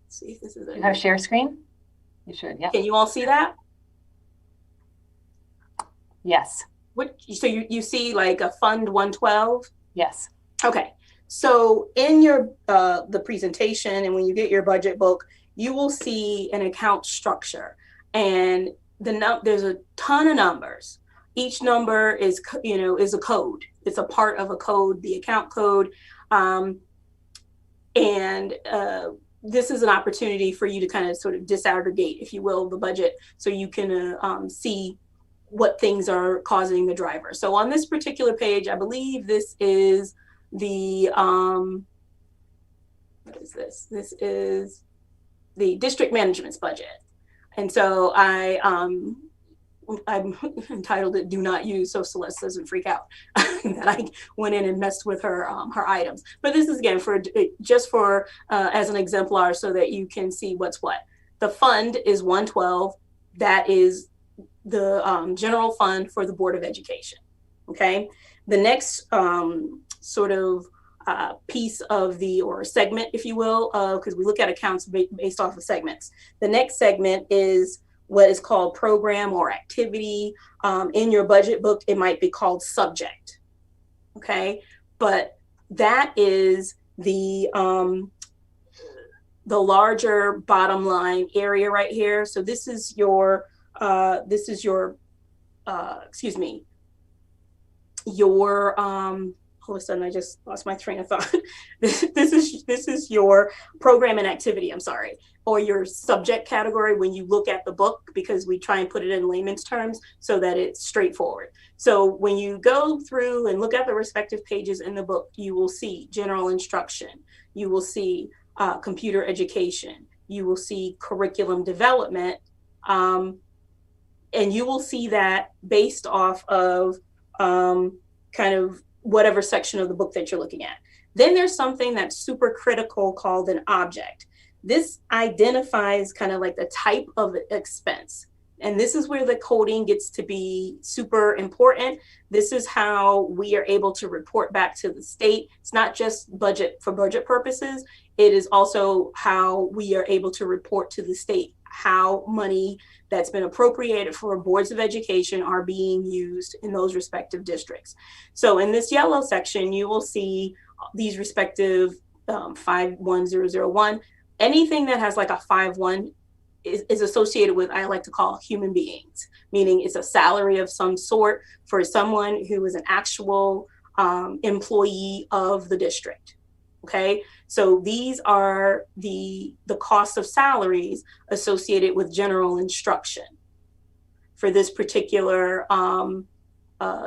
See if this is You have share screen? You should, yeah. Can you all see that? Yes. So you see like a Fund 112? Yes. Okay. So in your the presentation, and when you get your budget book, you will see an account structure, and there's a ton of numbers. Each number is a code. It's a part of a code, the account code, and this is an opportunity for you to kind of sort of disaggregate, if you will, the budget, so you can see what things are causing the driver. So on this particular page, I believe this is the, what is this? This is the district management's budget. And so I'm entitled it "Do Not Use," so Celeste doesn't freak out that I went in and messed with her items. But this is again just for as an exemplar, so that you can see what's what. The fund is 112. That is the general fund for the Board of Education. Okay. The next sort of piece of or segment, if you will, because we look at accounts based off of segments. The next segment is what is called program or activity. In your budget book, it might be called subject. Okay, but that is the larger bottom line area right here. So this is your all of a sudden I just lost my train of thought. This is your program and activity, I'm sorry, or your subject category when you look at the book, because we try and put it in layman's terms so that it's straightforward. So when you go through and look at the respective pages in the book, you will see general instruction, you will see computer education, you will see curriculum development, and you will see that based off of kind of whatever section of the book that you're looking at. Then there's something that's super critical called an object. This identifies kind of like the type of expense. And this is where the coding gets to be super important. This is how we are able to report back to the state. It's not just budget for budget purposes. It is also how we are able to report to the state how money that's been appropriated for boards of education are being used in those respective districts. So in this yellow section, you will see these respective 51001. Anything that has like a 5-1 is associated with, I like to call human beings, meaning it's a salary of some sort for someone who is an actual employee of the district. Okay, so these are the cost of salaries associated with general instruction for this particular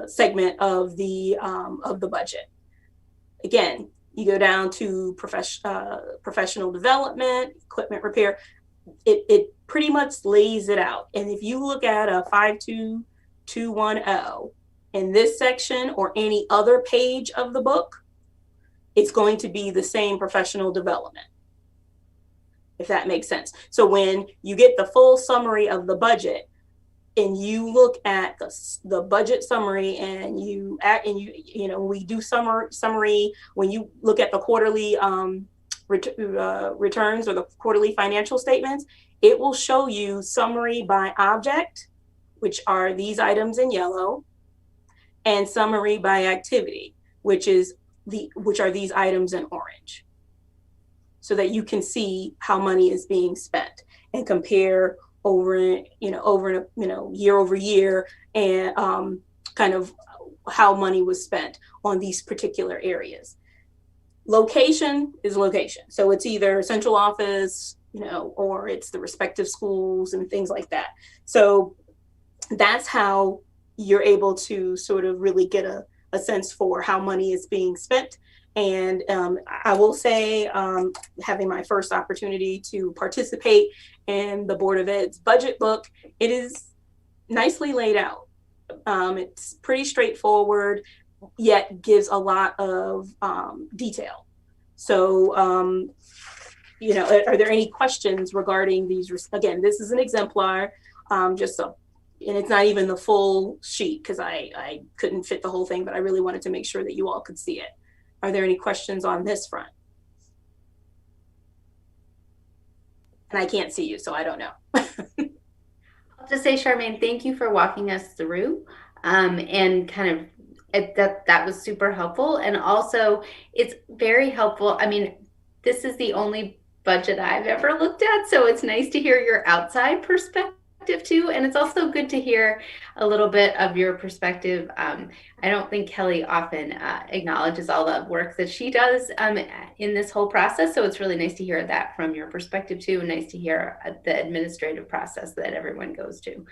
segment of the budget. Again, you go down to professional development, equipment repair. It pretty much lays it out. And if you look at a 52210 in this section or any other page of the book, it's going to be the same professional development, if that makes sense. So when you get the full summary of the budget and you look at the budget summary and you know, we do summary, when you look at the quarterly returns or the quarterly financial statements, it will show you summary by object, which are these items in yellow, and summary by activity, which are these items in orange, so that you can see how money is being spent and compare over year over year, and kind of how money was spent on these particular areas. Location is location. So it's either central office, or it's the respective schools and things like that. So that's how you're able to sort of really get a sense for how money is being spent. And I will say, having my first opportunity to participate in the Board of Ed's budget book, it is nicely laid out. It's pretty straightforward, yet gives a lot of detail. So, are there any questions regarding these? Again, this is an exemplar, and it's not even the full sheet because I couldn't fit the whole thing, but I really wanted to make sure that you all could see it. Are there any questions on this front? And I can't see you, so I don't know. I'll just say, Charmaine, thank you for walking us through and kind of that was super helpful. And also it's very helpful. I mean, this is the only budget I've ever looked at, so it's nice to hear your outside perspective too. And it's also good to hear a little bit of your perspective. I don't think Kelly often acknowledges all the work that she does in this whole process. So it's really nice to hear that from your perspective too. And nice to hear the administrative process that everyone goes through.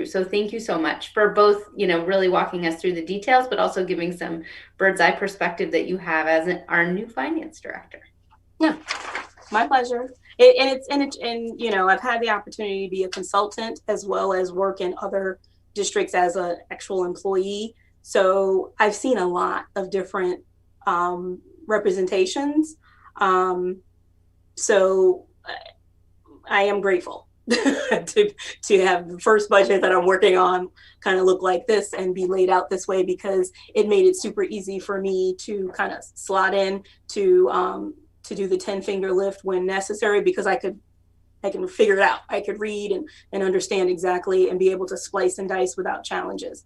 So thank you so much for both, really walking us through the details, but also giving some bird's eye perspective that you have as our new finance director. Yeah, my pleasure. I've had the opportunity to be a consultant as well as work in other districts as an actual employee. So I've seen a lot of different representations. So I am grateful to have the first budget that I'm working on kind of look like this and be laid out this way, because it made it super easy for me to kind of slot in to do the 10-finger lift when necessary, because I can figure it out. I could read and understand exactly and be able to splice and dice without challenges.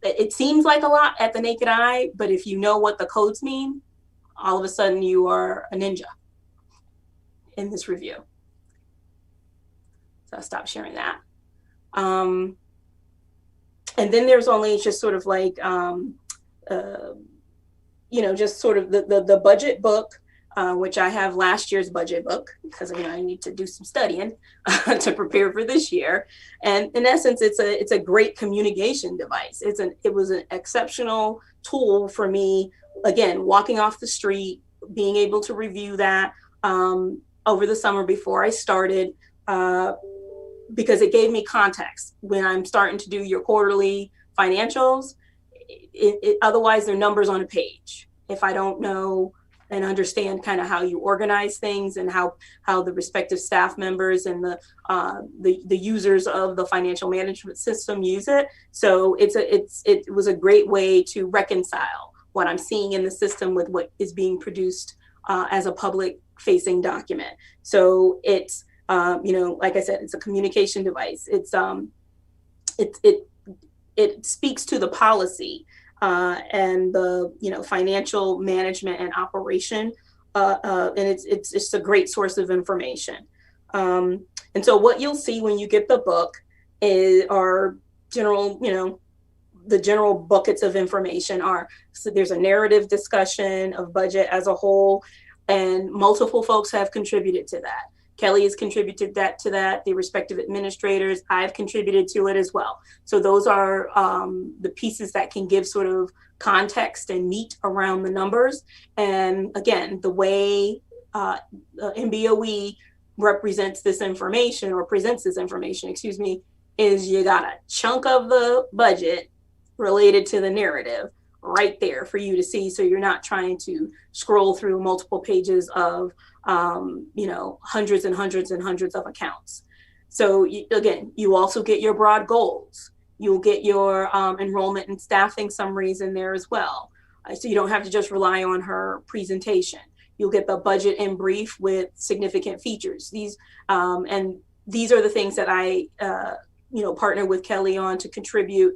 It seems like a lot at the naked eye, but if you know what the codes mean, all of a sudden you are a ninja in this review. So I'll stop sharing that. And then there's only just sort of like, just sort of the budget book, which I have last year's budget book because I need to do some studying to prepare for this year. And in essence, it's a great communication device. It was an exceptional tool for me. Again, walking off the street, being able to review that over the summer before I started, because it gave me context when I'm starting to do your quarterly financials. Otherwise, they're numbers on a page. If I don't know and understand kind of how you organize things and how the respective staff members and the users of the financial management system use it. So it was a great way to reconcile what I'm seeing in the system with what is being produced as a public facing document. So it's like I said, it's a communication device. It speaks to the policy and the financial management and operation and it's just a great source of information. And so what you'll see when you get the book are general, the general buckets of information are, so there's a narrative discussion of budget as a whole, and multiple folks have contributed to that. Kelly has contributed to that, the respective administrators, I've contributed to it as well. So those are the pieces that can give sort of context and meat around the numbers. And again, the way MBOE represents this information, or presents this information, is you got a chunk of the budget related to the narrative right there for you to see. So you're not trying to scroll through multiple pages of, hundreds and hundreds and hundreds of accounts. So again, you also get your broad goals. You'll get your enrollment and staffing summaries in there as well. So you don't have to just rely on her presentation. You'll get the budget in brief with significant features. These are the things that I partner with Kelly on to contribute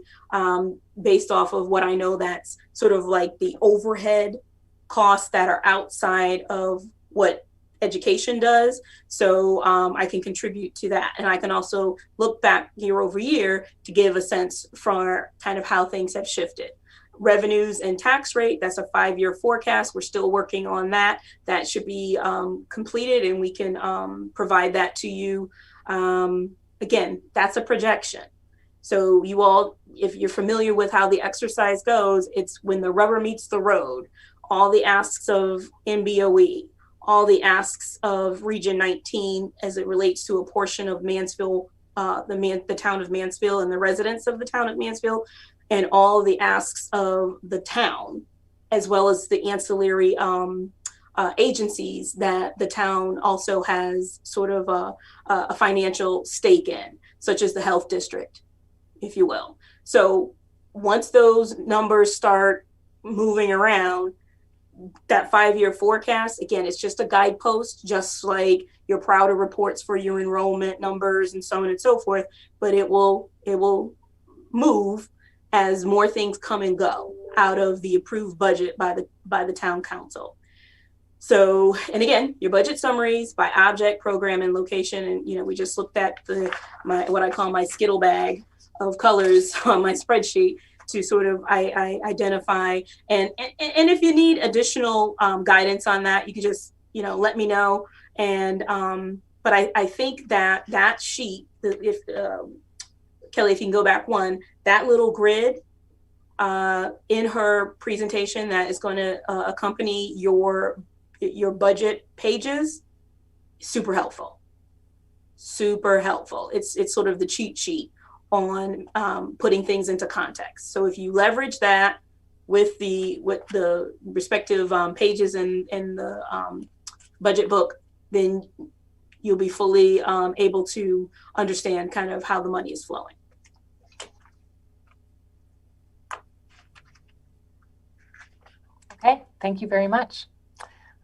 based off of what I know that's sort of like the overhead costs that are outside of what education does. So I can contribute to that. And I can also look back year over year to give a sense for kind of how things have shifted. Revenues and tax rate, that's a 5-year forecast. We're still working on that. That should be completed, and we can provide that to you. Again, that's a projection. So you all, if you're familiar with how the exercise goes, it's when the rubber meets the road. All the asks of MBOE, all the asks of Region 19 as it relates to a portion of Mansfield, the town of Mansfield and the residents of the town of Mansfield, and all the asks of the town, as well as the ancillary agencies that the town also has sort of a financial stake in, such as the health district, if you will. So once those numbers start moving around, that 5-year forecast, again, it's just a guidepost, just like your Prouder reports for your enrollment numbers and so on and so forth, but it will move as more things come and go out of the approved budget by the town council. So, and again, your budget summaries by object, program, and location. And, we just looked at what I call my Skittle bag of colors on my spreadsheet to sort of I identify. And if you need additional guidance on that, you can just, let me know. And, but I think that sheet, if Kelly, if you can go back one, that little grid in her presentation that is going to accompany your budget pages, super helpful. It's sort of the cheat sheet on putting things into context. So if you leverage that with the respective pages in the budget book, then you'll be fully able to understand kind of how the money is flowing. Okay, thank you very much.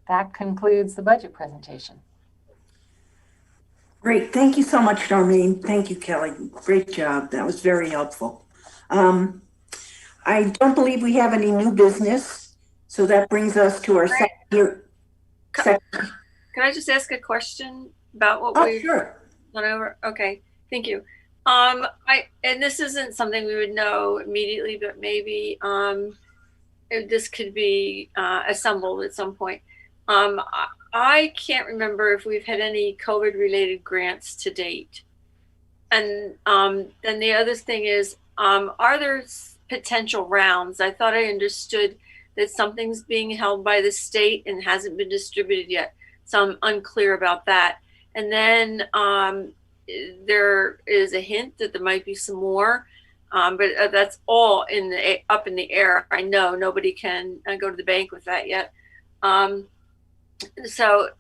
That concludes the budget presentation. Great. Thank you so much, Darlene. Thank you, Kelly. Great job. That was very helpful. I don't believe we have any new business. So that brings us to our second year. Can I just ask a question about what we've sure. gone over? Okay, thank you. And this isn't something we would know immediately, but maybe this could be assembled at some point. I can't remember if we've had any COVID-related grants to date. And then the other thing is, are there potential rounds? I thought I understood that something's being held by the state and hasn't been distributed yet. So I'm unclear about that. And then there is a hint that there might be some more, but that's all up in the air. I know nobody can go to the bank with that yet. So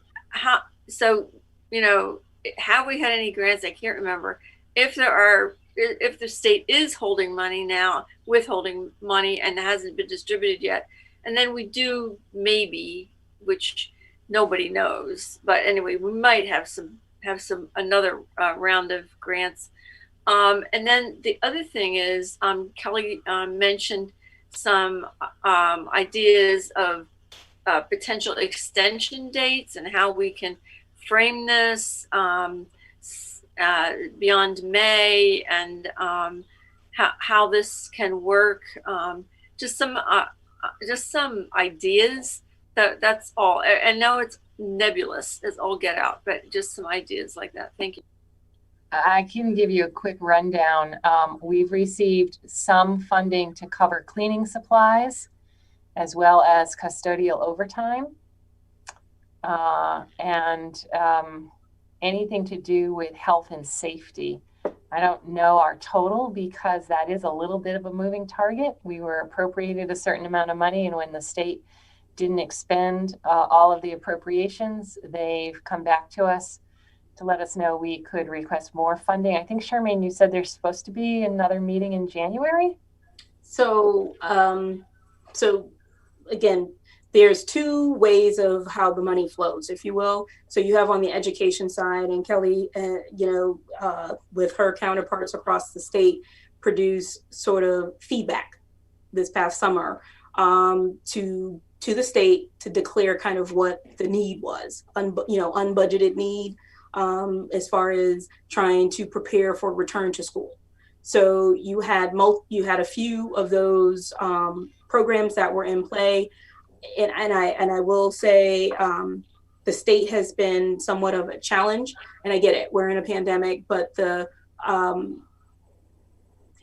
have we had any grants? I can't remember. If the state is holding money now, withholding money, and hasn't been distributed yet, and then we do maybe, which nobody knows, but anyway, we might have another round of grants. And then the other thing is, Kelly mentioned some ideas of potential extension dates and how we can frame this beyond May, and how this can work. Just some ideas. That's all. I know it's nebulous as all get out, but just some ideas like that. Thank you. I can give you a quick rundown. We've received some funding to cover cleaning supplies as well as custodial overtime, and anything to do with health and safety. I don't know our total because that is a little bit of a moving target. We were appropriated a certain amount of money, and when the state didn't expend all of the appropriations, they've come back to us to let us know we could request more funding. I think, Charmaine, you said there's supposed to be another meeting in January? So, again, there's two ways of how the money flows, if you will. So you have on the education side, and Kelly, with her counterparts across the state, produce sort of feedback this past summer to the state to declare kind of what the need was, unbudgeted need, as far as trying to prepare for return to school. So you had a few of those programs that were in play, and I will say the state has been somewhat of a challenge, and I get it. We're in a pandemic, but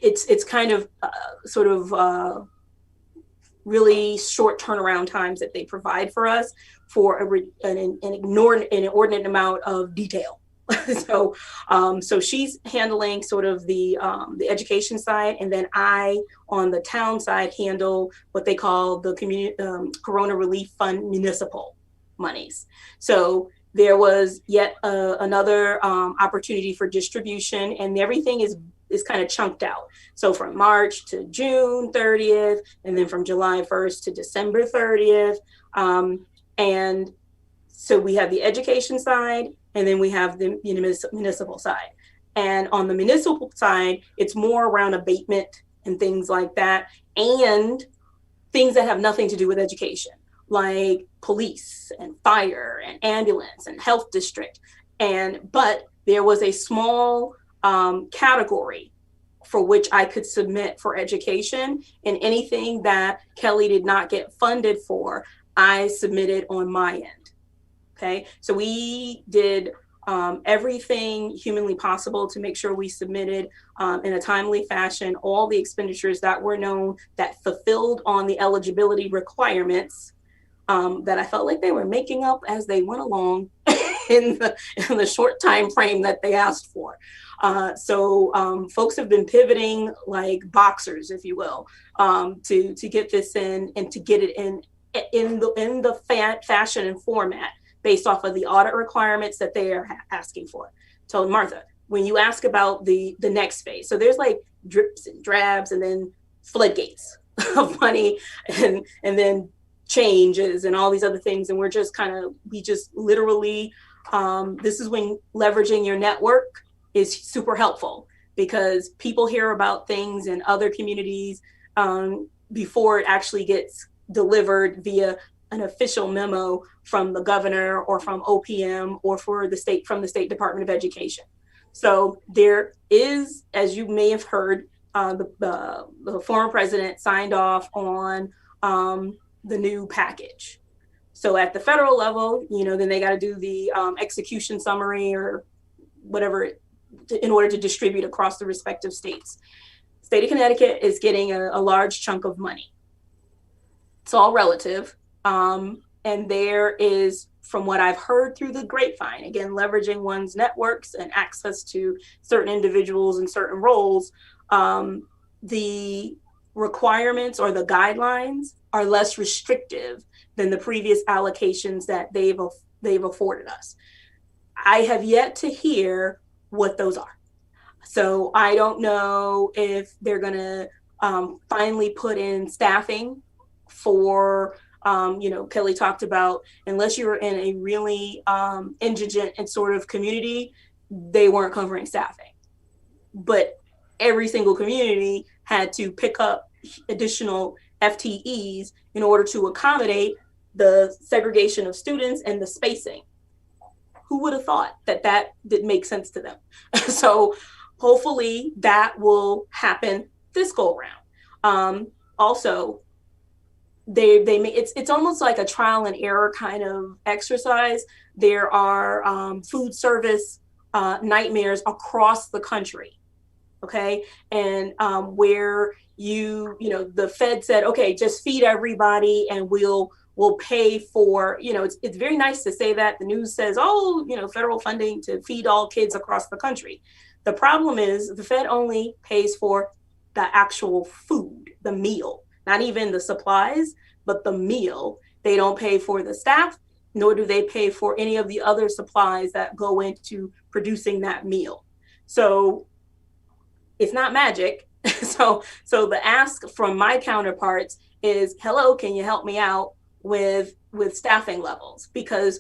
it's kind of really short turnaround times that they provide for us for an inordinate amount of detail. So she's handling sort of the education side, and then I, on the town side, handle what they call the community Corona Relief Fund municipal monies. So there was yet another opportunity for distribution, and everything is kind of chunked out. So from March to June 30th, and then from July 1st to December 30th. And so we have the education side, and then we have the municipal side. And on the municipal side, it's more around abatement and things like that, and things that have nothing to do with education, like police and fire and ambulance and health district. But there was a small category for which I could submit for education, and anything that Kelly did not get funded for, I submitted on my end. Okay, so we did everything humanly possible to make sure we submitted in a timely fashion all the expenditures that were known that fulfilled on the eligibility requirements that I felt like they were making up as they went along in the short time frame that they asked for. So folks have been pivoting like boxers, if you will, to get this in and to get it in the fashion and format based off of the audit requirements that they are asking for. So Martha, when you ask about the next phase, so there's like drips and drabs and then floodgates of money and then changes and all these other things. And we just literally, this is when leveraging your network is super helpful, because people hear about things in other communities before it actually gets delivered via an official memo from the governor or from OPM or from the State Department of Education. So there is, as you may have heard, the former president signed off on the new package. So at the federal level, then they got to do the execution summary or whatever in order to distribute across the respective states. State of Connecticut is getting a large chunk of money. It's all relative. And there is, from what I've heard through the grapevine, again, leveraging one's networks and access to certain individuals and certain roles, the requirements or the guidelines are less restrictive than the previous allocations that they've afforded us. I have yet to hear what those are. So I don't know if they're going to finally put in staffing for, Kelly talked about, unless you're in a really indigent and sort of community, they weren't covering staffing. But every single community had to pick up additional FTEs in order to accommodate the segregation of students and the spacing. Who would have thought that that did make sense to them? So hopefully that will happen this go round. Also, it's almost like a trial and error kind of exercise. There are food service nightmares across the country, okay? And where the Fed said, okay, just feed everybody and we'll pay for, it's very nice to say that. The news says, oh, federal funding to feed all kids across the country. The problem is the Fed only pays for the actual food, the meal, not even the supplies, but the meal. They don't pay for the staff, nor do they pay for any of the other supplies that go into producing that meal. So it's not magic. So the ask from my counterparts is, hello, can you help me out with staffing levels? Because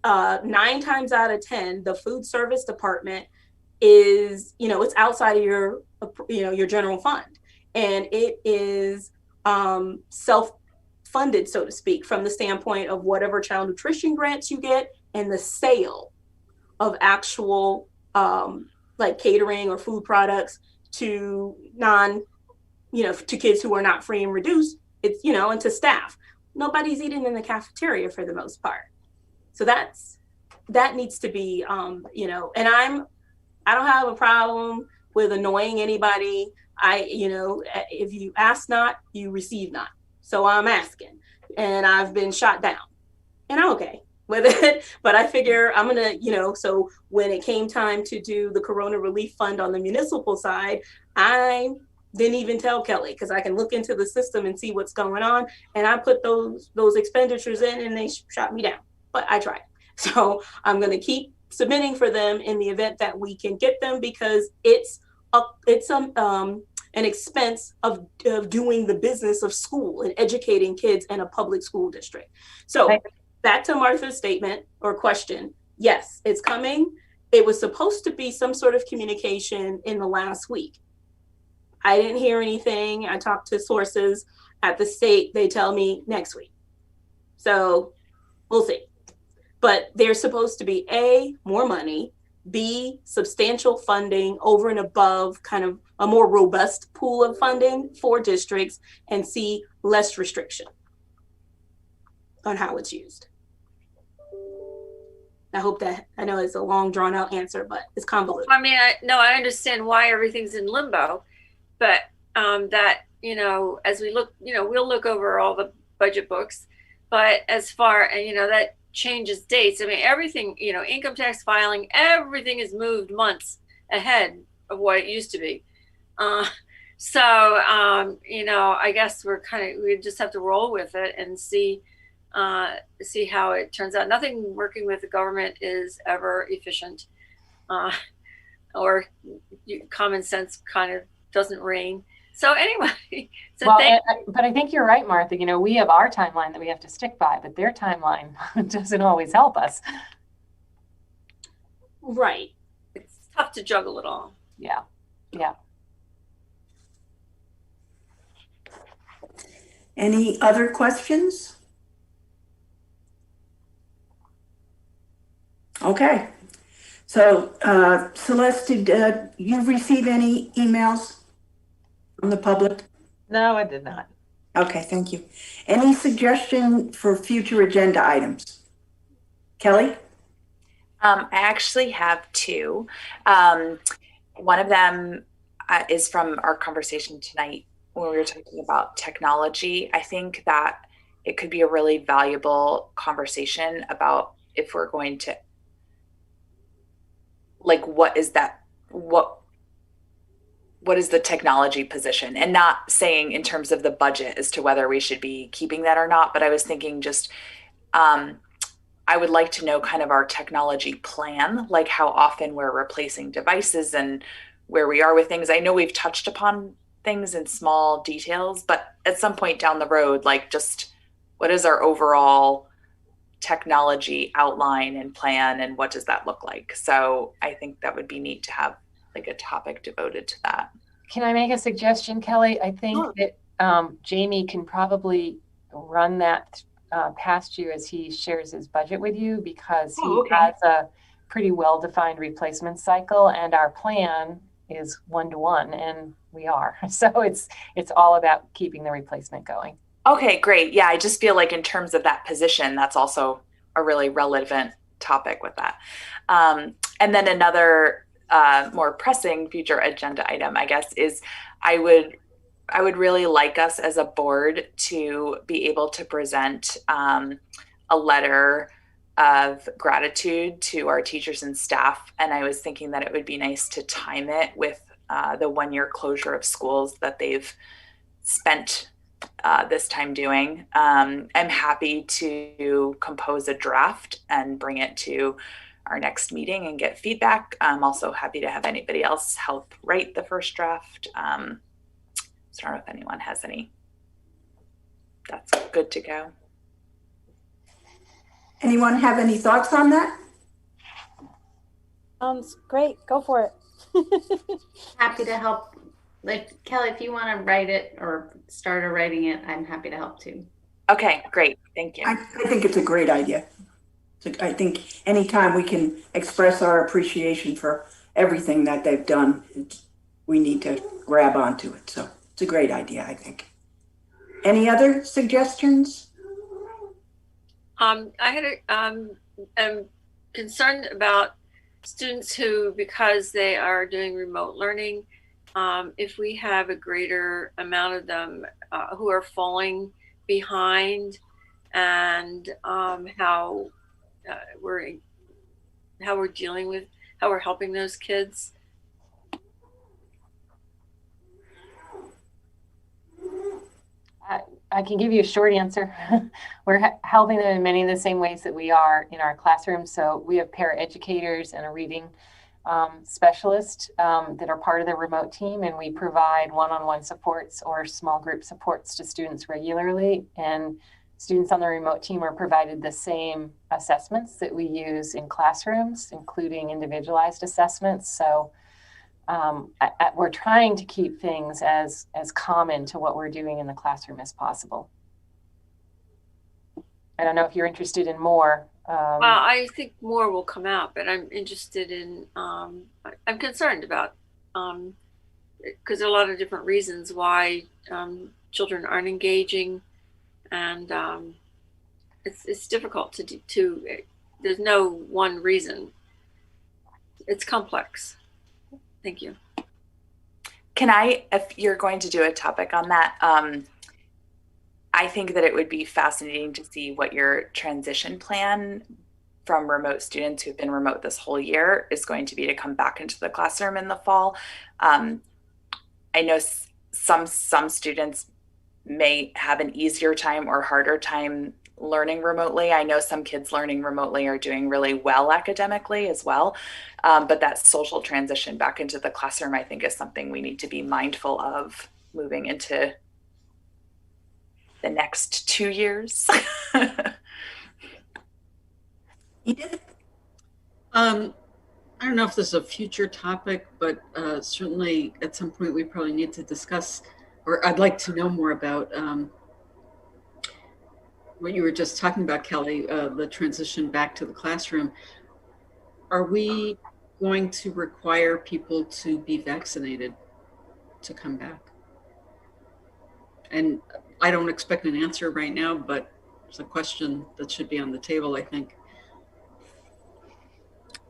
9 times out of 10, the food service department is, it's outside of your general fund. And it is self-funded, so to speak, from the standpoint of whatever child nutrition grants you get and the sale of actual like catering or food products to to kids who are not free and reduced, it's, and to staff. Nobody's eating in the cafeteria for the most part. So that needs to be, and I don't have a problem with annoying anybody. If you ask not, you receive not. So I'm asking, and I've been shot down, and I'm okay with it. But I figure I'm gonna, so when it came time to do the Corona Relief Fund on the municipal side, I didn't even tell Kelly, because I can look into the system and see what's going on. And I put those expenditures in, and they shot me down. But I tried. So I'm gonna keep submitting for them in the event that we can get them, because it's an expense of doing the business of school and educating kids in a public school district. So back to Martha's statement or question. Yes, it's coming. It was supposed to be some sort of communication in the last week. I didn't hear anything. I talked to sources at the state. They tell me next week. So we'll see. But there's supposed to be A, more money, B, substantial funding over and above kind of a more robust pool of funding for districts, and C, less restriction on how it's used. I hope that, I know it's a long drawn out answer, but it's convoluted. I mean, I understand why everything's in limbo, but that, as we look, we'll look over all the budget books, but as far, and that changes dates. I mean, everything, income tax filing, everything is moved months ahead of what it used to be. I guess we just have to roll with it and see how it turns out. Nothing working with the government is ever efficient, or common sense kind of doesn't ring. So anyway, but I think you're right, Martha. We have our timeline that we have to stick by, but their timeline doesn't always help us. Right. It's tough to juggle it all. Yeah. Yeah. Any other questions? Okay. So, Celeste, did you receive any emails from the public? No, I did not. Okay, thank you. Any suggestion for future agenda items? Kelly? I actually have 2. One of them is from our conversation tonight when we were talking about technology. I think that it could be a really valuable conversation about if we're going to, what is the technology position, and not saying in terms of the budget as to whether we should be keeping that or not. But I was thinking just, I would like to know kind of our technology plan, like how often we're replacing devices and where we are with things. I know we've touched upon things in small details, but at some point down the road, just what is our overall technology outline and plan, and what does that look like? So I think that would be neat to have a topic devoted to that. Can I make a suggestion, Kelly? I think that Jamie can probably run that past you as he shares his budget with you, because he Oh, okay. has a pretty well-defined replacement cycle, and our plan is 1-to-1, and we are. So it's all about keeping the replacement going. Okay, great. Yeah, I just feel like in terms of that position, that's also a really relevant topic with that. And then another more pressing future agenda item, I guess, is I would really like us as a board to be able to present a letter of gratitude to our teachers and staff. And I was thinking that it would be nice to time it with the 1-year closure of schools that they've spent this time doing. I'm happy to compose a draft and bring it to our next meeting and get feedback. I'm also happy to have anybody else help write the first draft. So I don't know if anyone has any. That's good to go. Anyone have any thoughts on that? Sounds great. Go for it. Happy to help. Like Kelly, if you want to write it or start writing it, I'm happy to help too. Okay, great. Thank you. I think it's a great idea. So I think anytime we can express our appreciation for everything that they've done, we need to grab onto it. So it's a great idea, I think. Any other suggestions? I had am concerned about students who, because they are doing remote learning, if we have a greater amount of them who are falling behind, and how we're dealing with, how we're helping those kids. I can give you a short answer. We're helping them in many of the same ways that we are in our classrooms. So we have paraeducators and a reading specialist that are part of the remote team, and we provide one-on-one supports or small group supports to students regularly. And students on the remote team are provided the same assessments that we use in classrooms, including individualized assessments. So we're trying to keep things as common to what we're doing in the classroom as possible. I don't know if you're interested in more. I think more will come out, but I'm interested in, I'm concerned about, because there are a lot of different reasons why children aren't engaging, and it's difficult to there's no one reason. It's complex. Thank you. Can I, if you're going to do a topic on that, I think that it would be fascinating to see what your transition plan from remote students who've been remote this whole year is going to be to come back into the classroom in the fall. I know some students may have an easier time or harder time learning remotely. I know some kids learning remotely are doing really well academically as well. But that social transition back into the classroom, I think, is something we need to be mindful of moving into the next 2 years. Edith? I don't know if this is a future topic, but certainly at some point we probably need to discuss, or I'd like to know more about what you were just talking about, Kelly, the transition back to the classroom. Are we going to require people to be vaccinated to come back? And I don't expect an answer right now, but it's a question that should be on the table, I think.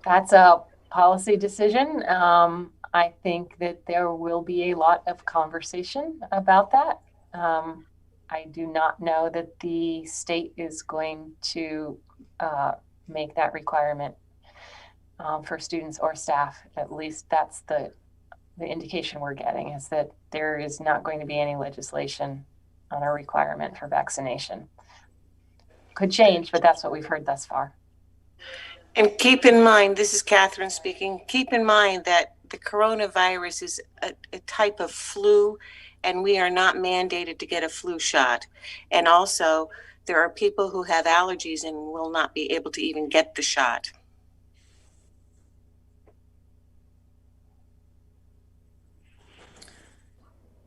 That's a policy decision. I think that there will be a lot of conversation about that. I do not know that the state is going to make that requirement for students or staff. At least that's the indication we're getting, is that there is not going to be any legislation on a requirement for vaccination. Could change, but that's what we've heard thus far. And keep in mind, this is Catherine speaking, keep in mind that the coronavirus is a type of flu, and we are not mandated to get a flu shot. And also, there are people who have allergies and will not be able to even get the shot.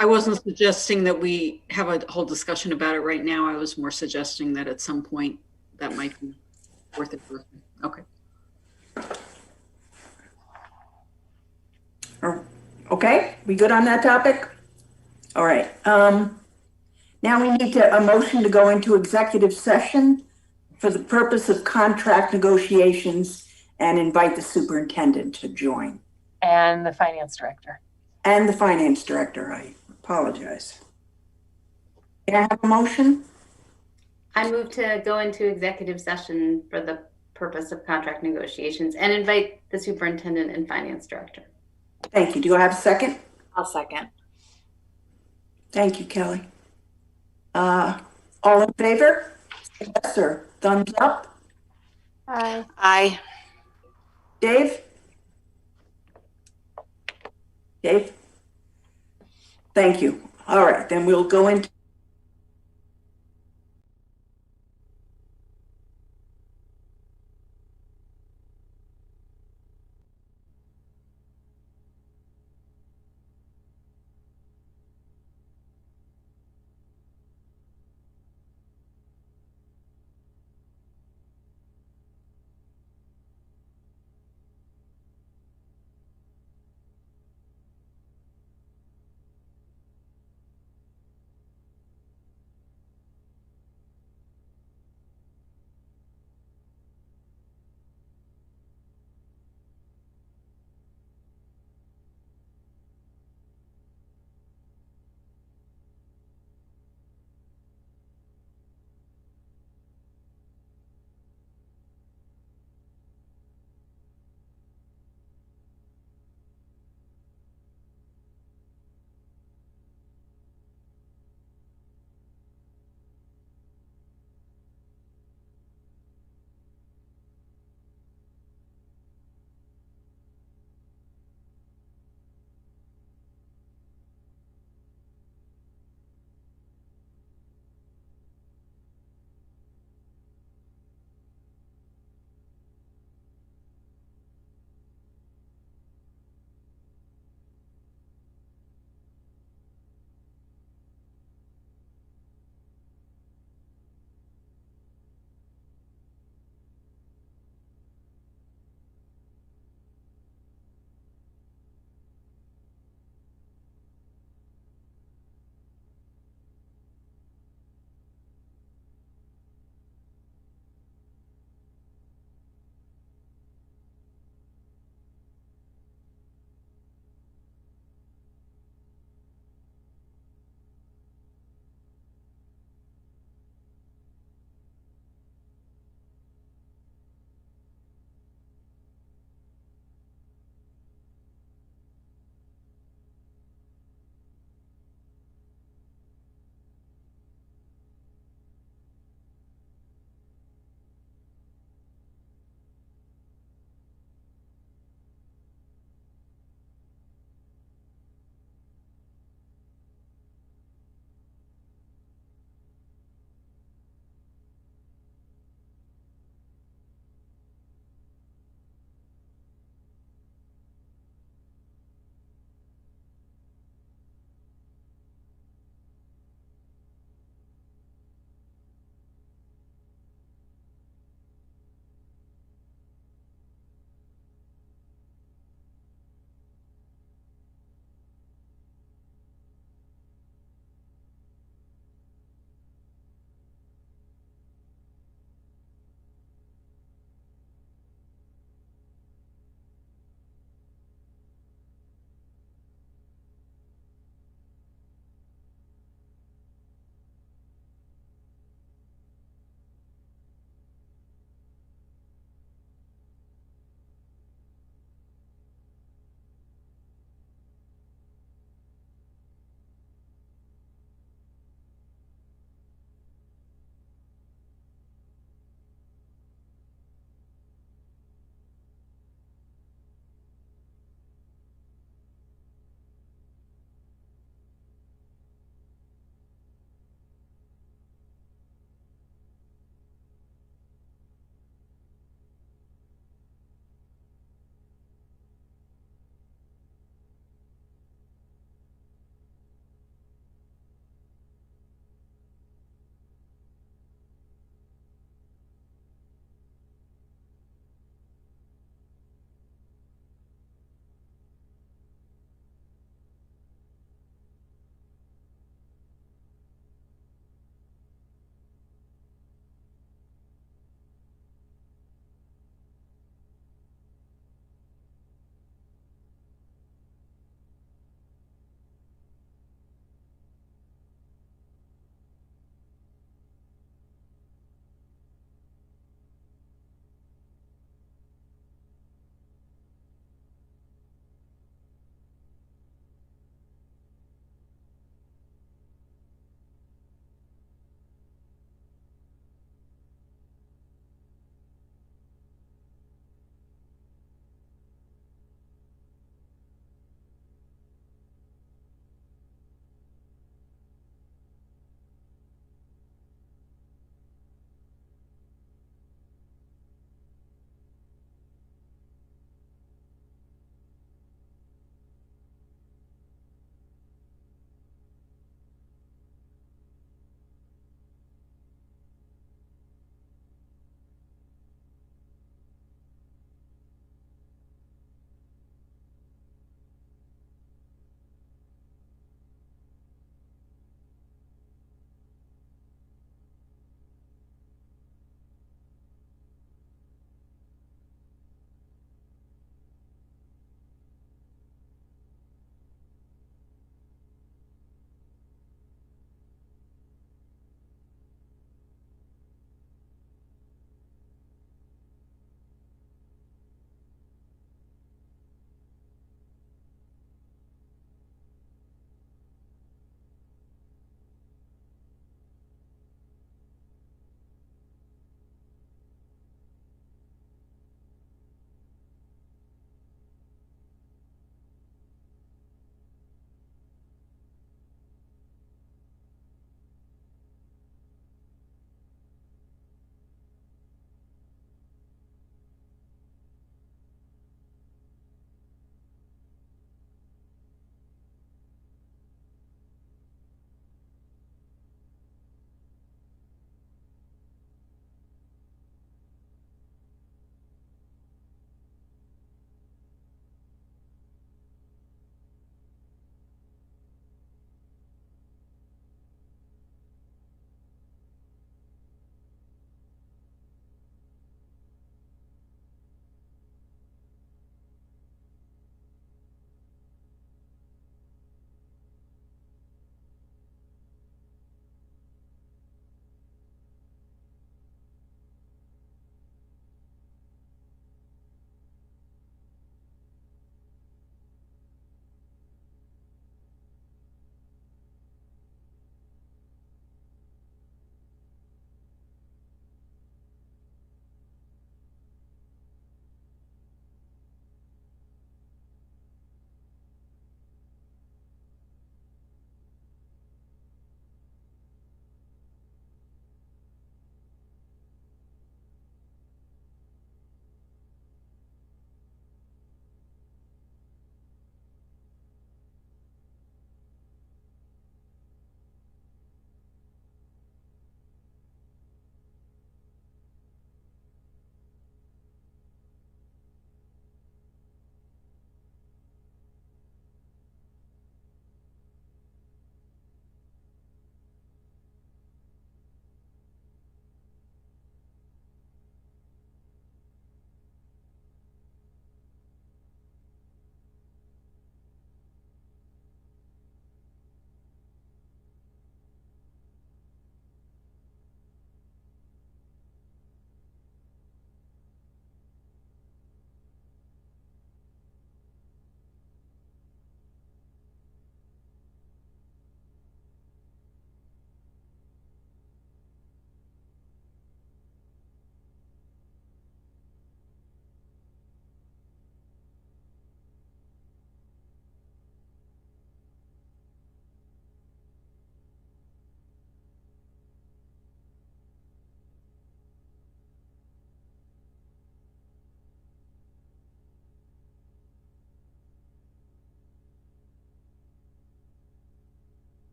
I wasn't suggesting that we have a whole discussion about it right now. I was more suggesting that at some point that might be worth it. Okay. Okay, we good on that topic? All right. Now we need a motion to go into executive session for the purpose of contract negotiations and invite the superintendent to join. And the finance director. And the finance director, I apologize. Can I have a motion? I move to go into executive session for the purpose of contract negotiations and invite the superintendent and finance director. Thank you. Do I have a second? I'll second. Thank you, Kelly. All in favor? Yes, sir. Thumbs up. Aye. Aye. Dave? Dave? Thank you. All right, then we'll go into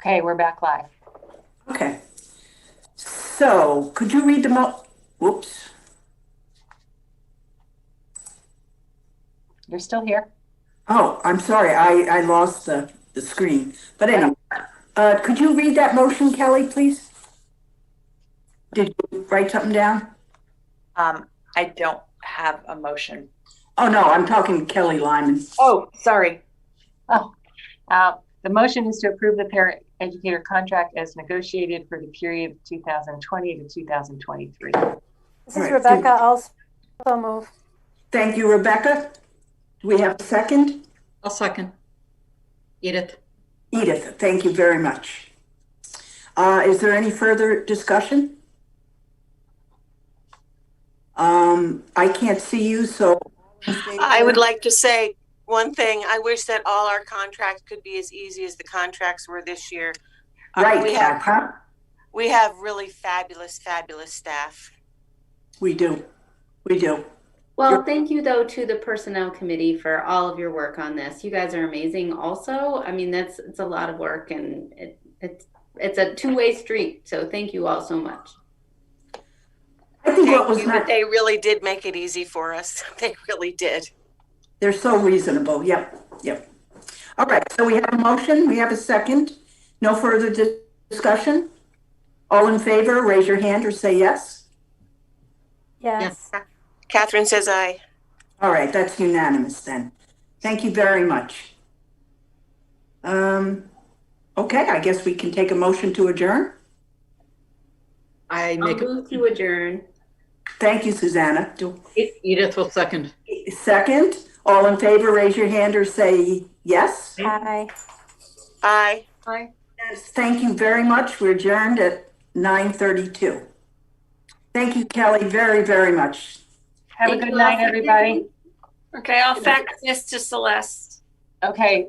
Okay, we're back live. Okay. So could you read whoops. You're still here. Oh, I'm sorry. I lost the screen. But anyway, could you read that motion, Kelly, please? Did you write something down? I don't have a motion. Oh, no, I'm talking to Kelly Lyman. Oh, sorry. Oh, the motion is to approve the paraeducator contract as negotiated for the period of 2020 to 2023. This is Rebecca. I'll also move. Thank you, Rebecca. Do we have a second? I'll second. Edith. Edith, thank you very much. Is there any further discussion? I can't see you, so. I would like to say one thing. I wish that all our contracts could be as easy as the contracts were this year. Right, we have really fabulous staff. We do. Well, thank you though to the personnel committee for all of your work on this. You guys are amazing also. I mean, it's a lot of work, and it's a two-way street. So thank you all so much. I think what was but they really did make it easy for us. They really did. They're so reasonable. Yep. All right, so we have a motion, we have a second. No further discussion? All in favor, raise your hand or say yes. Yes. Catherine says aye. All right, that's unanimous then. Thank you very much. Okay, I guess we can take a motion to adjourn. I'll move to adjourn. Thank you, Susanna. Edith will second. Second, all in favor, raise your hand or say yes. Aye. Aye. Yes, thank you very much. We're adjourned at 9:32. Thank you, Kelly, very, very much. Have a good night, everybody. Okay, I'll fax this to Celeste. Okay,